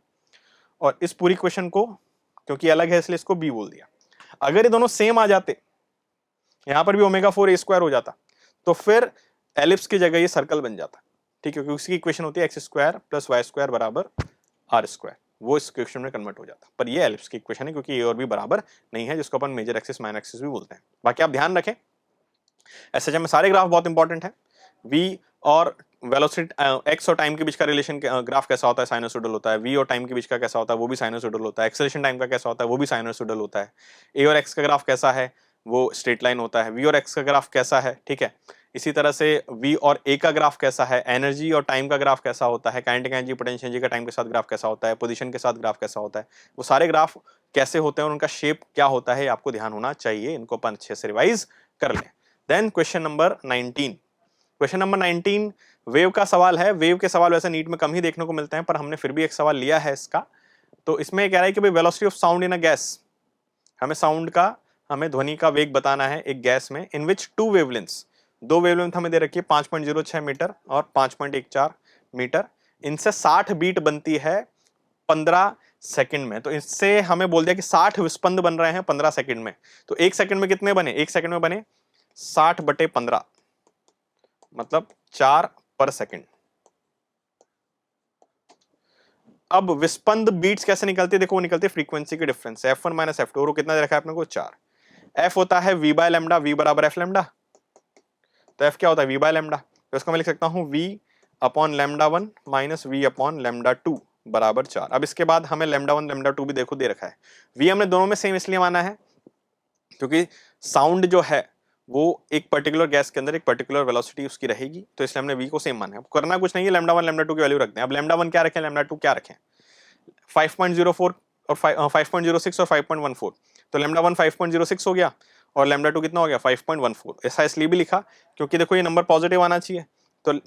और इस पूरी इक्वेशन को क्योंकि अलग है इसलिए इसको बी बोल दिया। अगर ये दोनों सेम आ जाते, यहां पर भी ओमेगा 4 ए स्क्वायर हो जाता, तो फिर एलिप्स की जगह ये सर्कल बन जाता। ठीक है, क्योंकि उसकी इक्वेशन होती है x square plus Y square बराबर आर स्क्वायर, वो इस इक्वेशन में कन्वर्ट हो जाता। पर ये एलिप्स की इक्वेशन है क्योंकि ये और भी बराबर नहीं है, जिसको अपन मेजर एक्सिस माइनर एक्सिस भी बोलते हैं। बाकी आप ध्यान रखें एसएचएम में सारे ग्राफ बहुत इंपॉर्टेंट है। वी और वेलोसिटी एक्स और टाइम के बीच का रिलेशन ग्राफ कैसा होता है, साइनोसॉइडल होता है। वी और टाइम के बीच का कैसा होता है, वो भी साइनोसॉइडल होता है। एक्सेलरेशन टाइम का कैसा होता है, वो भी साइनोसॉइडल होता है। ए और एक्स का ग्राफ कैसा है, वो स्ट्रेट लाइन होता है। वी और एक्स का ग्राफ कैसा है, ठीक है, इसी तरह से V और A का ग्राफ कैसा है, एनर्जी और टाइम का ग्राफ कैसा होता है, काइनेटिक एनर्जी पोटेंशियल एनर्जी का टाइम के साथ ग्राफ कैसा होता है, पोजीशन के साथ ग्राफ कैसा होता है, वो सारे ग्राफ कैसे होते हैं और उनका शेप क्या होता है आपको ध्यान होना चाहिए। इनको अपन अच्छे से रिवाइज कर लें। Then question number 19। Question number 19 wave का सवाल है। वेव के सवाल वैसे नीट में कम ही देखने को मिलते हैं, पर हमने फिर भी एक सवाल लिया है इसका। तो इसमें कह रहा है कि भाई velocity of sound in a gas, हमें साउंड का, हमें ध्वनि का वेग बताना है एक गैस में, इन विच टू वेवलेंथ्स, दो वेवलेंथ हमें दे रखी है 5.06 मीटर और 5.14 मीटर, इनसे 60 बीट बनती है 15 सेकंड में। तो इससे हमें बोल दिया कि 60 विस्पंद बन रहे हैं 15 सेकंड में। तो एक सेकंड में कितने बने, एक सेकंड में बने 60/15, मतलब 4 पर सेकंड। अब विस्पंद बीट्स कैसे निकलती है, देखो वो निकलती है फ्रीक्वेंसी के डिफरेंस से, F1 माइनस F2, और वो कितना दे रखा है अपने को 4। F होता है V बाय लैम्डा, V बराबर F लैम्डा। तो F क्या होता है, V बाय लैम्डा। तो इसको मैं लिख सकता हूं V upon lambda 1 minus V upon lambda 2 बराबर 4। अब इसके बाद हमें लैम्डा 1 लैम्डा 2 भी देखो दे रखा है। V हमने दोनों में सेम इसलिए माना है क्योंकि साउंड जो है वो एक पर्टिकुलर गैस के अंदर एक पर्टिकुलर वेलोसिटी उसकी रहेगी, तो इसलिए हमने V को सेम माना है। करना कुछ नहीं है, लैम्डा 1 लैम्डा 2 की वैल्यू रखते हैं। अब लैम्डा 1 क्या रखें, लैम्डा 2 क्या रखें, 5.04 और 5.06 और 5.14। तो लैम्डा 1 5.06 हो गया और लैम्डा 2 कितना हो गया 5.14। ऐसा इसलिए भी लिखा क्योंकि देखो ये नंबर पॉजिटिव आना चाहिए, तो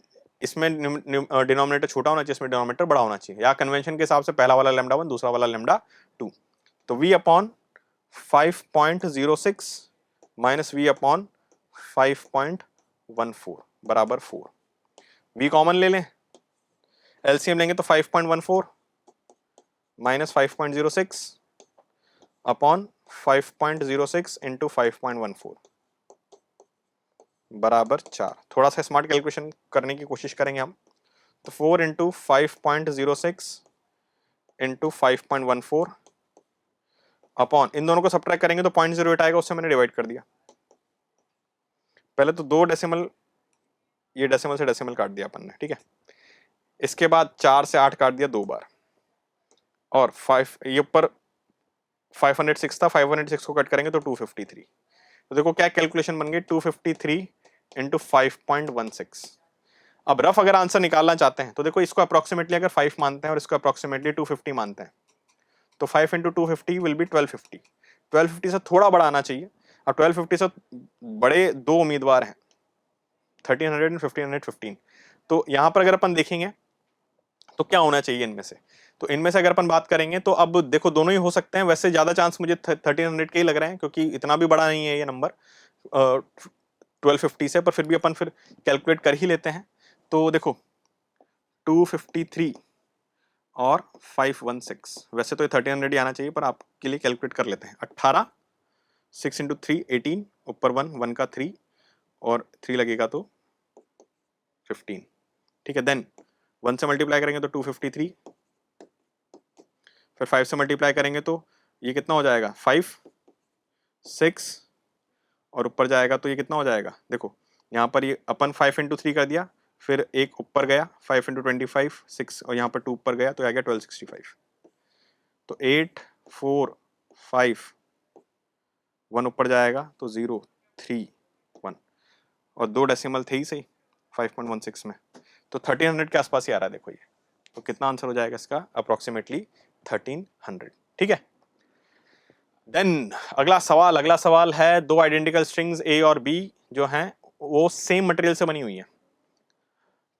इसमें डिनोमिनेटर छोटा होना चाहिए, इसमें डिनोमिनेटर बड़ा होना चाहिए, या कन्वेंशन के हिसाब से पहला वाला लैम्डा 1 दूसरा वाला लैम्डा 2। तो V upon 5.06 minus V upon 5.14 बराबर 4। V कॉमन ले लें, एलसीएम लेंगे तो 5.14 माइनस 5.06 अपॉन 5.06 इंटू 5.14 बराबर 4। थोड़ा सा स्मार्ट कैलकुलेशन करने की कोशिश करेंगे हम, तो 4 इंटू 5.06 इंटू 5.14 अपॉन, इन दोनों को सब्ट्रैक्ट करेंगे तो 0.08 आएगा, उससे मैंने डिवाइड कर दिया। पहले तो दो डेसिमल, ये डेसिमल से डेसिमल काट दिया अपन ने, ठीक है। इसके बाद 4 से 8 काट दिया 2 बार, और 5 ये ऊपर 506 था, 506 को कट करेंगे तो 253। तो देखो क्या कैलकुलेशन बन गई, 253 इंटू 5.16। अब रफ अगर आंसर निकालना चाहते हैं तो देखो इसको अप्रोक्सीमेटली अगर 5 मानते हैं और इसको अप्रोक्सीमेटली 250 मानते हैं, तो 5 इंटू 250 विल बी 1250। 1250 से थोड़ा बड़ा आना चाहिए। अब 1250 से बड़े दो उम्मीदवार हैं, 1300 एंड 1515। तो यहां पर अगर अपन देखेंगे तो क्या होना चाहिए इनमें से, तो इनमें से अगर अपन बात करेंगे तो अब देखो दोनों ही हो सकते हैं। वैसे ज्यादा चांस मुझे 1300 के ही लग रहे हैं क्योंकि इतना भी बड़ा नहीं है ये नंबर 1250 से, पर फिर भी अपन फिर कैलकुलेट कर ही लेते हैं। तो देखो 253 और 516, वैसे तो ये 1300 ही आना चाहिए पर आपके लिए कैलकुलेट कर लेते हैं। 18, 6 इंटू 3 18, ऊपर 1 का 3 और 3 लगेगा तो 15, ठीक है। देन 1 से मल्टीप्लाई करेंगे तो 253, फिर 5 से मल्टीप्लाई करेंगे तो ये कितना हो जाएगा 5 6, और ऊपर जाएगा तो ये कितना हो जाएगा, देखो यहाँ पर ये अपन 5 इंटू 3 कर दिया, फिर एक ऊपर गया 5 इंटू 25 6, और यहाँ पर 2 ऊपर गया तो आ गया 1265। तो 8 4 5 1 ऊपर जाएगा तो 0 3 1, और 2 डेसिमल थे ही सही 5.16 में, तो 1300 के आसपास ही आ रहा है देखो ये। तो कितना आंसर हो जाएगा इसका, अप्रोक्सीमेटली 1300, ठीक है। देन अगला सवाल है, दो आइडेंटिकल स्ट्रिंग्स ए और बी जो हैं वो सेम मटेरियल से बनी हुई है।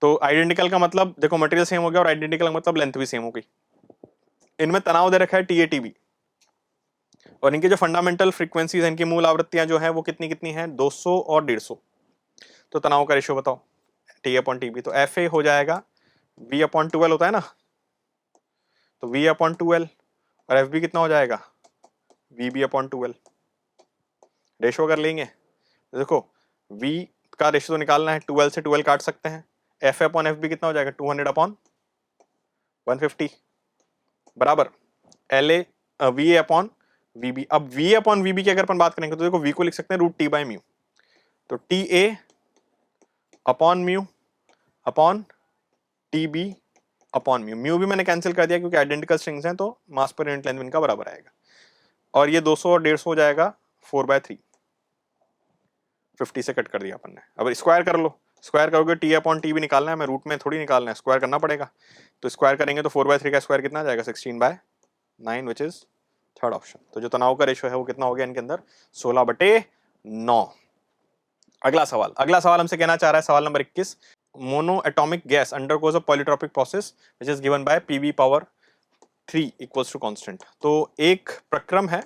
तो आइडेंटिकल का मतलब देखो मटेरियल सेम हो गया, और आइडेंटिकल का मतलब लेंथ भी सेम हो गई। इनमें तनाव दे रखा है टी ए टी बी, और इनकी जो फंडामेंटल फ्रीक्वेंसीज हैं, इनकी मूल आवृत्तियां जो है वो कितनी कितनी है, 200 और 150। तो तनाव का रेशियो बताओ टी अपॉन टी बी, तो एफ ए हो जाएगा वी अपॉन 12 होता है ना, तो वी अपॉन 12, और एफ बी कितना हो जाएगा वी बी अपॉन 12। रेशियो कर लेंगे तो देखो v का रेशियो तो निकालना है, 12 से 12 काट सकते हैं, एफ अपॉन एफ बी कितना हो जाएगा 200 अपॉन 150 बराबर L A V A upon V B. अब वी अपॉन वी बी की अगर अपन बात करेंगे तो देखो v को लिख सकते हैं रूट टी बाई म्यू, तो T A upon mu upon T B upon mu. Mu भी मैंने कैंसिल कर दिया क्योंकि आइडेंटिकल स्ट्रिंग्स हैं, तो मास पर यूनिट लेंथ इनका बराबर आएगा, और ये 200 और 150 हो जाएगा 4/3। 50 से कट कर दिया अपन ने। अब स्क्वायर कर लो, स्क्वायर करोगे टी अपॉन टी भी निकालना है, हमें रूट में थोड़ी निकालना है, स्क्वायर करना पड़ेगा। तो स्क्वायर करेंगे तो 4/3 का स्क्वायर कितना आ जाएगा 16/9 विच इज थर्ड ऑप्शन। तो जो तनाव का रेशियो है वो कितना हो गया इनके अंदर 16/9। अगला सवाल हमसे कहना चाह रहा है सवाल नंबर 21, mono atomic gas undergoes a polytropic process which is given by PV⁻³ equals to constant. तो एक प्रक्रम है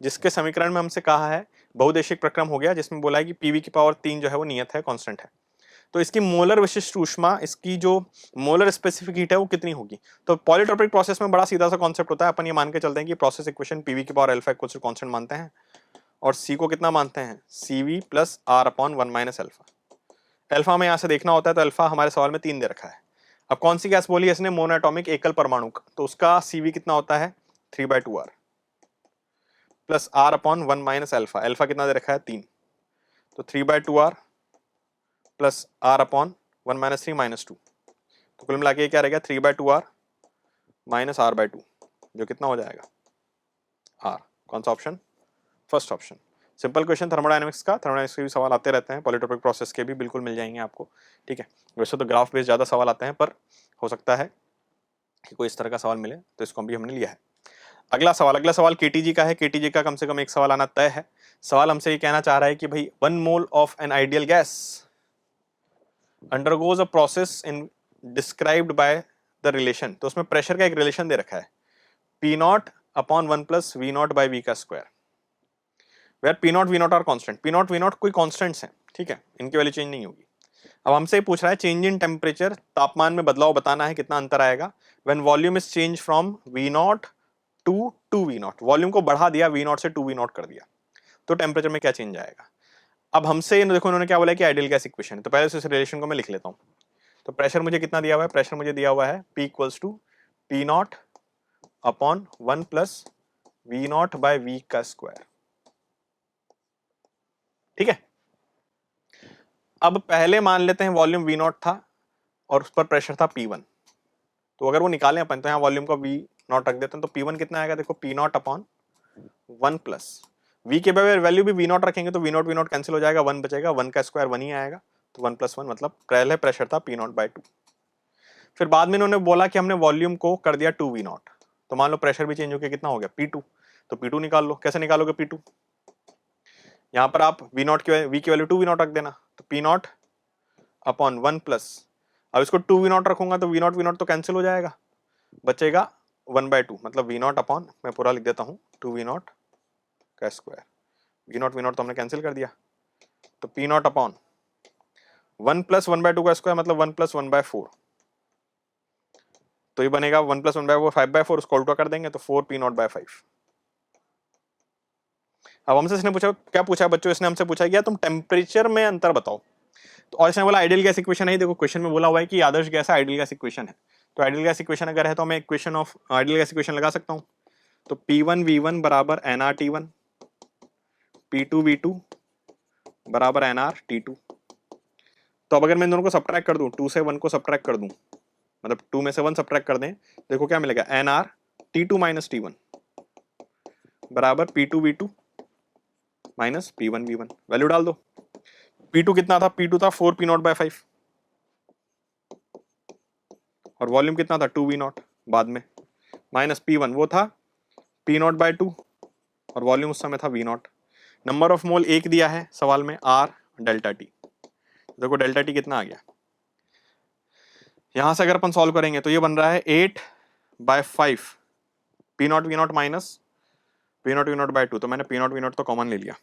जिसके समीकरण में हमसे कहा है, बहुदेशिक प्रक्रम हो गया जिसमें बोला है कि PV⁻³ जो है वो नियत है, कांस्टेंट है। तो इसकी मोलर विशिष्ट ऊष्मा, इसकी जो मोलर स्पेसिफिक हीट है वो कितनी होगी। तो पॉलीट्रॉपिक प्रोसेस में बड़ा सीधा सा कॉन्सेप्ट होता है, अपन ये मान के चलते हैं कि process equation PV⁻α equals to constant मानते हैं और C को कितना मानते हैं CV + R/1 - अल्फा। अल्फा में यहां से देखना होता है तो अल्फा हमारे सवाल में 3 दे रखा है। अब कौन सी गैस बोली है इसने, मोनोएटॉमिक एकल परमाणु का, तो उसका CV कितना होता है 3/2R + R/1 - अल्फा। अल्फा कितना दे रखा है 3, तो 3/2R + R/1 - 3 - 2, तो कुल मिला के क्या रहेगा 3/2R - R/2, जो कितना हो जाएगा R। कौन सा option, first option. Simple question thermodynamics का, थर्मोडायनेमिक्स के भी सवाल आते रहते हैं, पॉलीट्रॉपिक प्रोसेस के भी बिल्कुल मिल जाएंगे आपको, ठीक है। वैसे तो ग्राफ बेस्ड ज्यादा सवाल आते हैं, पर हो सकता है कि कोई इस तरह का सवाल मिले, तो इसको भी हमने लिया है। अगला सवाल केटीजी का है। केटीजी का कम से कम एक सवाल आना तय है। सवाल हमसे ये कहना चाह रहा है कि भाई 1 mole of an ideal gas undergoes a process in described by the relation. तो उसमें प्रेशर का एक रिलेशन दे रखा है P0/1 + V0/V², where P0 V0 are constant. P0 V0 कोई कांस्टेंट्स हैं, ठीक है, इनकी वैल्यू चेंज नहीं होगी। अब हमसे पूछ रहा है चेंज इन टेम्परेचर, तापमान में बदलाव बताना है, कितना अंतर आएगा when volume is change from V0 to 2V0। Volume को बढ़ा दिया, V0 से 2V0 कर दिया, तो टेम्परेचर में क्या चेंज आएगा। अब हमसे देखो इन्होंने क्या बोला कि आइडियल गैस इक्वेशन है, तो पहले इस रिलेशन को मैं लिख लेता हूं। तो प्रेशर मुझे कितना दिया हुआ है, प्रेशर मुझे दिया हुआ है P = P0/1 + V0/V², ठीक है। अब पहले मान लेते हैं वॉल्यूम V0 था और उस पर प्रेशर था P1, तो अगर वो निकालें अपन तो यहाँ वॉल्यूम का V0 रख देते हैं, तो P1 कितना आएगा, देखो P0/1 + V के वैल्यू भी V0 रखेंगे तो V0 कैंसिल हो जाएगा, 1 बचेगा, 1 का स्क्वायर 1 ही आएगा, तो 1 + 1 मतलब पहले प्रेशर था P0/2। फिर बाद में इन्होंने बोला कि हमने वॉल्यूम को कर दिया 2V0, तो मान लो प्रेशर भी चेंज होकर कितना हो गया P2, तो P2 निकाल लो। कैसे निकालोगे P2, यहाँ पर आप V0 की V की वैल्यू 2V0 रख देना, तो P0/1 +, अब इसको 2V0 रखूंगा तो V0 तो कैंसिल हो जाएगा, बचेगा 1/2, मतलब V0 मैं पूरा लिख देता हूँ 2V0 का स्क्वायर। V0 तो हमने कैंसिल कर दिया, तो P0/1 + 1/2 का स्क्वायर मतलब 1 + 1/4, तो ये बनेगा 1 + 1/4 5/4, उसको उल्टा कर देंगे तो 4P0/5। अब हमसे इसने पूछा, क्या पूछा बच्चों, इसने हमसे पूछा क्या तुम टेम्परेचर में अंतर बताओ। तो और इसने बोला आइडियल गैस इक्वेशन है, देखो क्वेश्चन में बोला हुआ है कि आदर्श गैस है, आइडियल गैस इक्वेशन है। तो आइडियल गैस इक्वेशन अगर है तो मैं equation of ideal gas equation लगा सकता हूँ। तो P1V1 = nRT1, P2V2 = nRT2। तो अब अगर मैं इन दोनों को सब्ट्रैक्ट कर दूं, 2 से 1 को सब्ट्रैक्ट कर दूं, मतलब 2 में से 1 सब्ट्रैक्ट कर दें, देखो क्या मिलेगा nRT2 - T1 = P2V2 - P1V1। Value डाल दो। P2 कितना था, P2 था 4P0/5 और वॉल्यूम कितना था 2V0 बाद में, माइनस P1 वो था P0/2 और वॉल्यूम उस समय था V0। नंबर ऑफ मोल 1 दिया है सवाल में, R ΔT। देखो ΔT कितना आ गया, यहां से अगर अपन सॉल्व करेंगे तो ये बन रहा है 8/5 P0 V0 minus P0 V0/2। तो मैंने P0 V0 तो कॉमन ले लिया,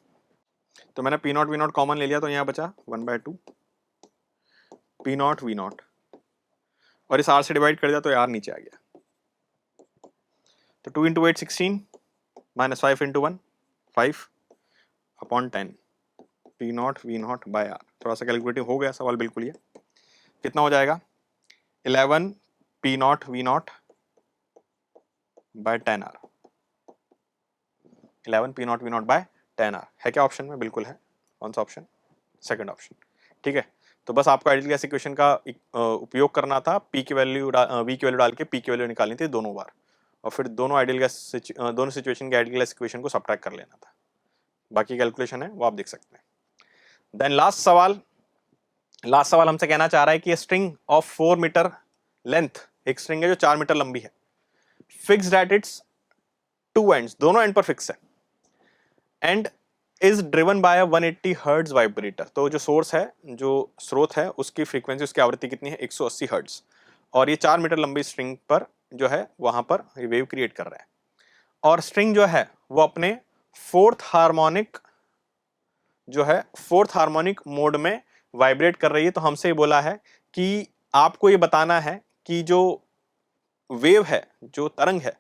तो मैंने P0 V0 कॉमन ले लिया, तो यहाँ बचा 1/2 P0 V0 और इस R से डिवाइड कर दिया तो R नीचे आ गया। तो 2 × 8 16 - 5 × 1 5/10 P0 V0/R। थोड़ा सा कैलकुलेटिव हो गया सवाल बिल्कुल, ये कितना हो जाएगा 11 P0 V0/10R। 11 P0 V0/10R है क्या ऑप्शन में, बिल्कुल है। कौन सा ऑप्शन, सेकंड ऑप्शन, ठीक है। तो बस आपको आइडियल गैस इक्वेशन का उपयोग करना था, V की वैल्यू डाल के P की वैल्यू निकालनी थी दोनों बार, और फिर दोनों सिचुएशन के आइडियल गैस इक्वेशन को सब्ट्रैक्ट कर लेना था। बाकी कैलकुलेशन है वो आप देख सकते हैं। देन लास्ट सवाल हमसे कहना चाह रहा है कि स्ट्रिंग ऑफ 4 मीटर लेंथ, एक स्ट्रिंग है जो 4 मीटर लंबी है, फिक्स्ड एट इट्स 2 एंड्स, दोनों एंड पर फिक्स है, and is driven by 180 hertz vibrator. तो जो सोर्स है, जो स्रोत है, उसकी फ्रीक्वेंसी, उसकी आवृत्ति कितनी है? 180 हर्ट्ज, और ये 4 मीटर लंबी स्ट्रिंग पर जो है वहां पर वेव क्रिएट कर रहा है, और स्ट्रिंग जो है वो अपने फोर्थ हार्मोनिक मोड में वाइब्रेट कर रही है। तो हमसे बोला है कि आपको ये बताना है कि जो वेव है, जो तरंग है,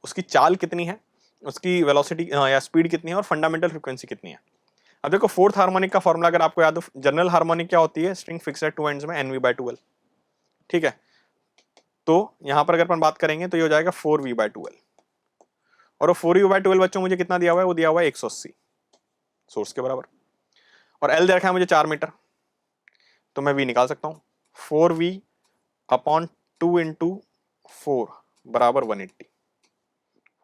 उसकी चाल कितनी है, उसकी वेलोसिटी या स्पीड कितनी है, और फंडामेंटल फ्रीक्वेंसी कितनी है। अब देखो फोर्थ हार्मोनिक का फॉर्मूला अगर आपको याद हो, जनरल हार्मोनिक क्या होती है? स्ट्रिंग फिक्स है 2 एंड्स में, NV/2L, ठीक है। तो यहां पर अगर अपन बात करेंगे तो ये हो जाएगा 4V/2L, और वो 4V/2L बच्चों मुझे कितना दिया हुआ है? वो दिया हुआ है 180 सोर्स के बराबर, और L दे रखा है मुझे 4 मीटर, तो मैं V निकाल सकता हूं, 4V/2 इंटू 4 बराबर 180,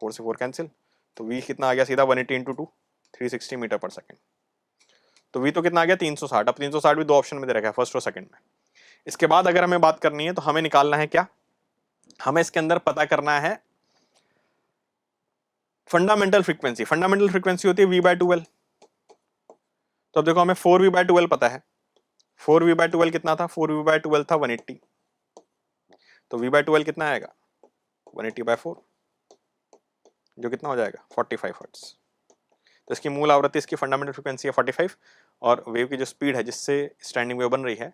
4 से 4 कैंसिल, तो V कितना आ गया सीधा? 180 इंटू 2, 360 मीटर पर सेकेंड। तो V तो कितना आ गया? 360। अब 360 भी दो ऑप्शन में दे रखा है, फर्स्ट और सेकंड में। इसके बाद अगर हमें बात करनी है तो हमें निकालना है क्या? हमें इसके अंदर पता करना है फंडामेंटल फ्रीक्वेंसी। फंडामेंटल फ्रीक्वेंसी होती है V/2L। तो अब देखो हमें 4V/2L पता है, 4V/2L कितना था? 4V/2L था 180, तो V/2L कितना आएगा? 180/4, जो कितना हो जाएगा? 45 हर्ट्ज। तो इसकी मूल आवृत्ति, इसकी फंडामेंटल फ्रीक्वेंसी है 45, और वेव की जो स्पीड है जिससे स्टैंडिंग वेव बन रही है,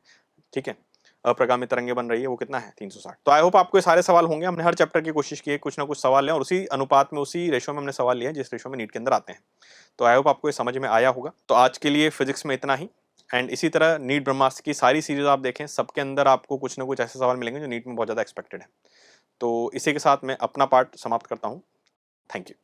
ठीक है, अप्रगामी तरंगे बन रही है, वो कितना है? 360। तो आई होप आपको ये सारे सवाल होंगे। हमने हर चैप्टर की कोशिश की है कुछ ना कुछ सवाल लें, और उसी अनुपात में, उसी रेशो में हमने सवाल लिया जिस रेशो में नीट के अंदर आते हैं। तो आई होप आपको ये समझ में आया होगा। तो आज के लिए फिजिक्स में इतना ही, एंड इसी तरह नीट ब्रह्मास्त्र की सारी सीरीज आप देखें, सबके अंदर आपको कुछ ना कुछ ऐसे सवाल मिलेंगे जो नीट में बहुत ज़्यादा एक्सपेक्टेड है। तो इसी के साथ मैं अपना पार्ट समाप्त करता हूँ। Thank you.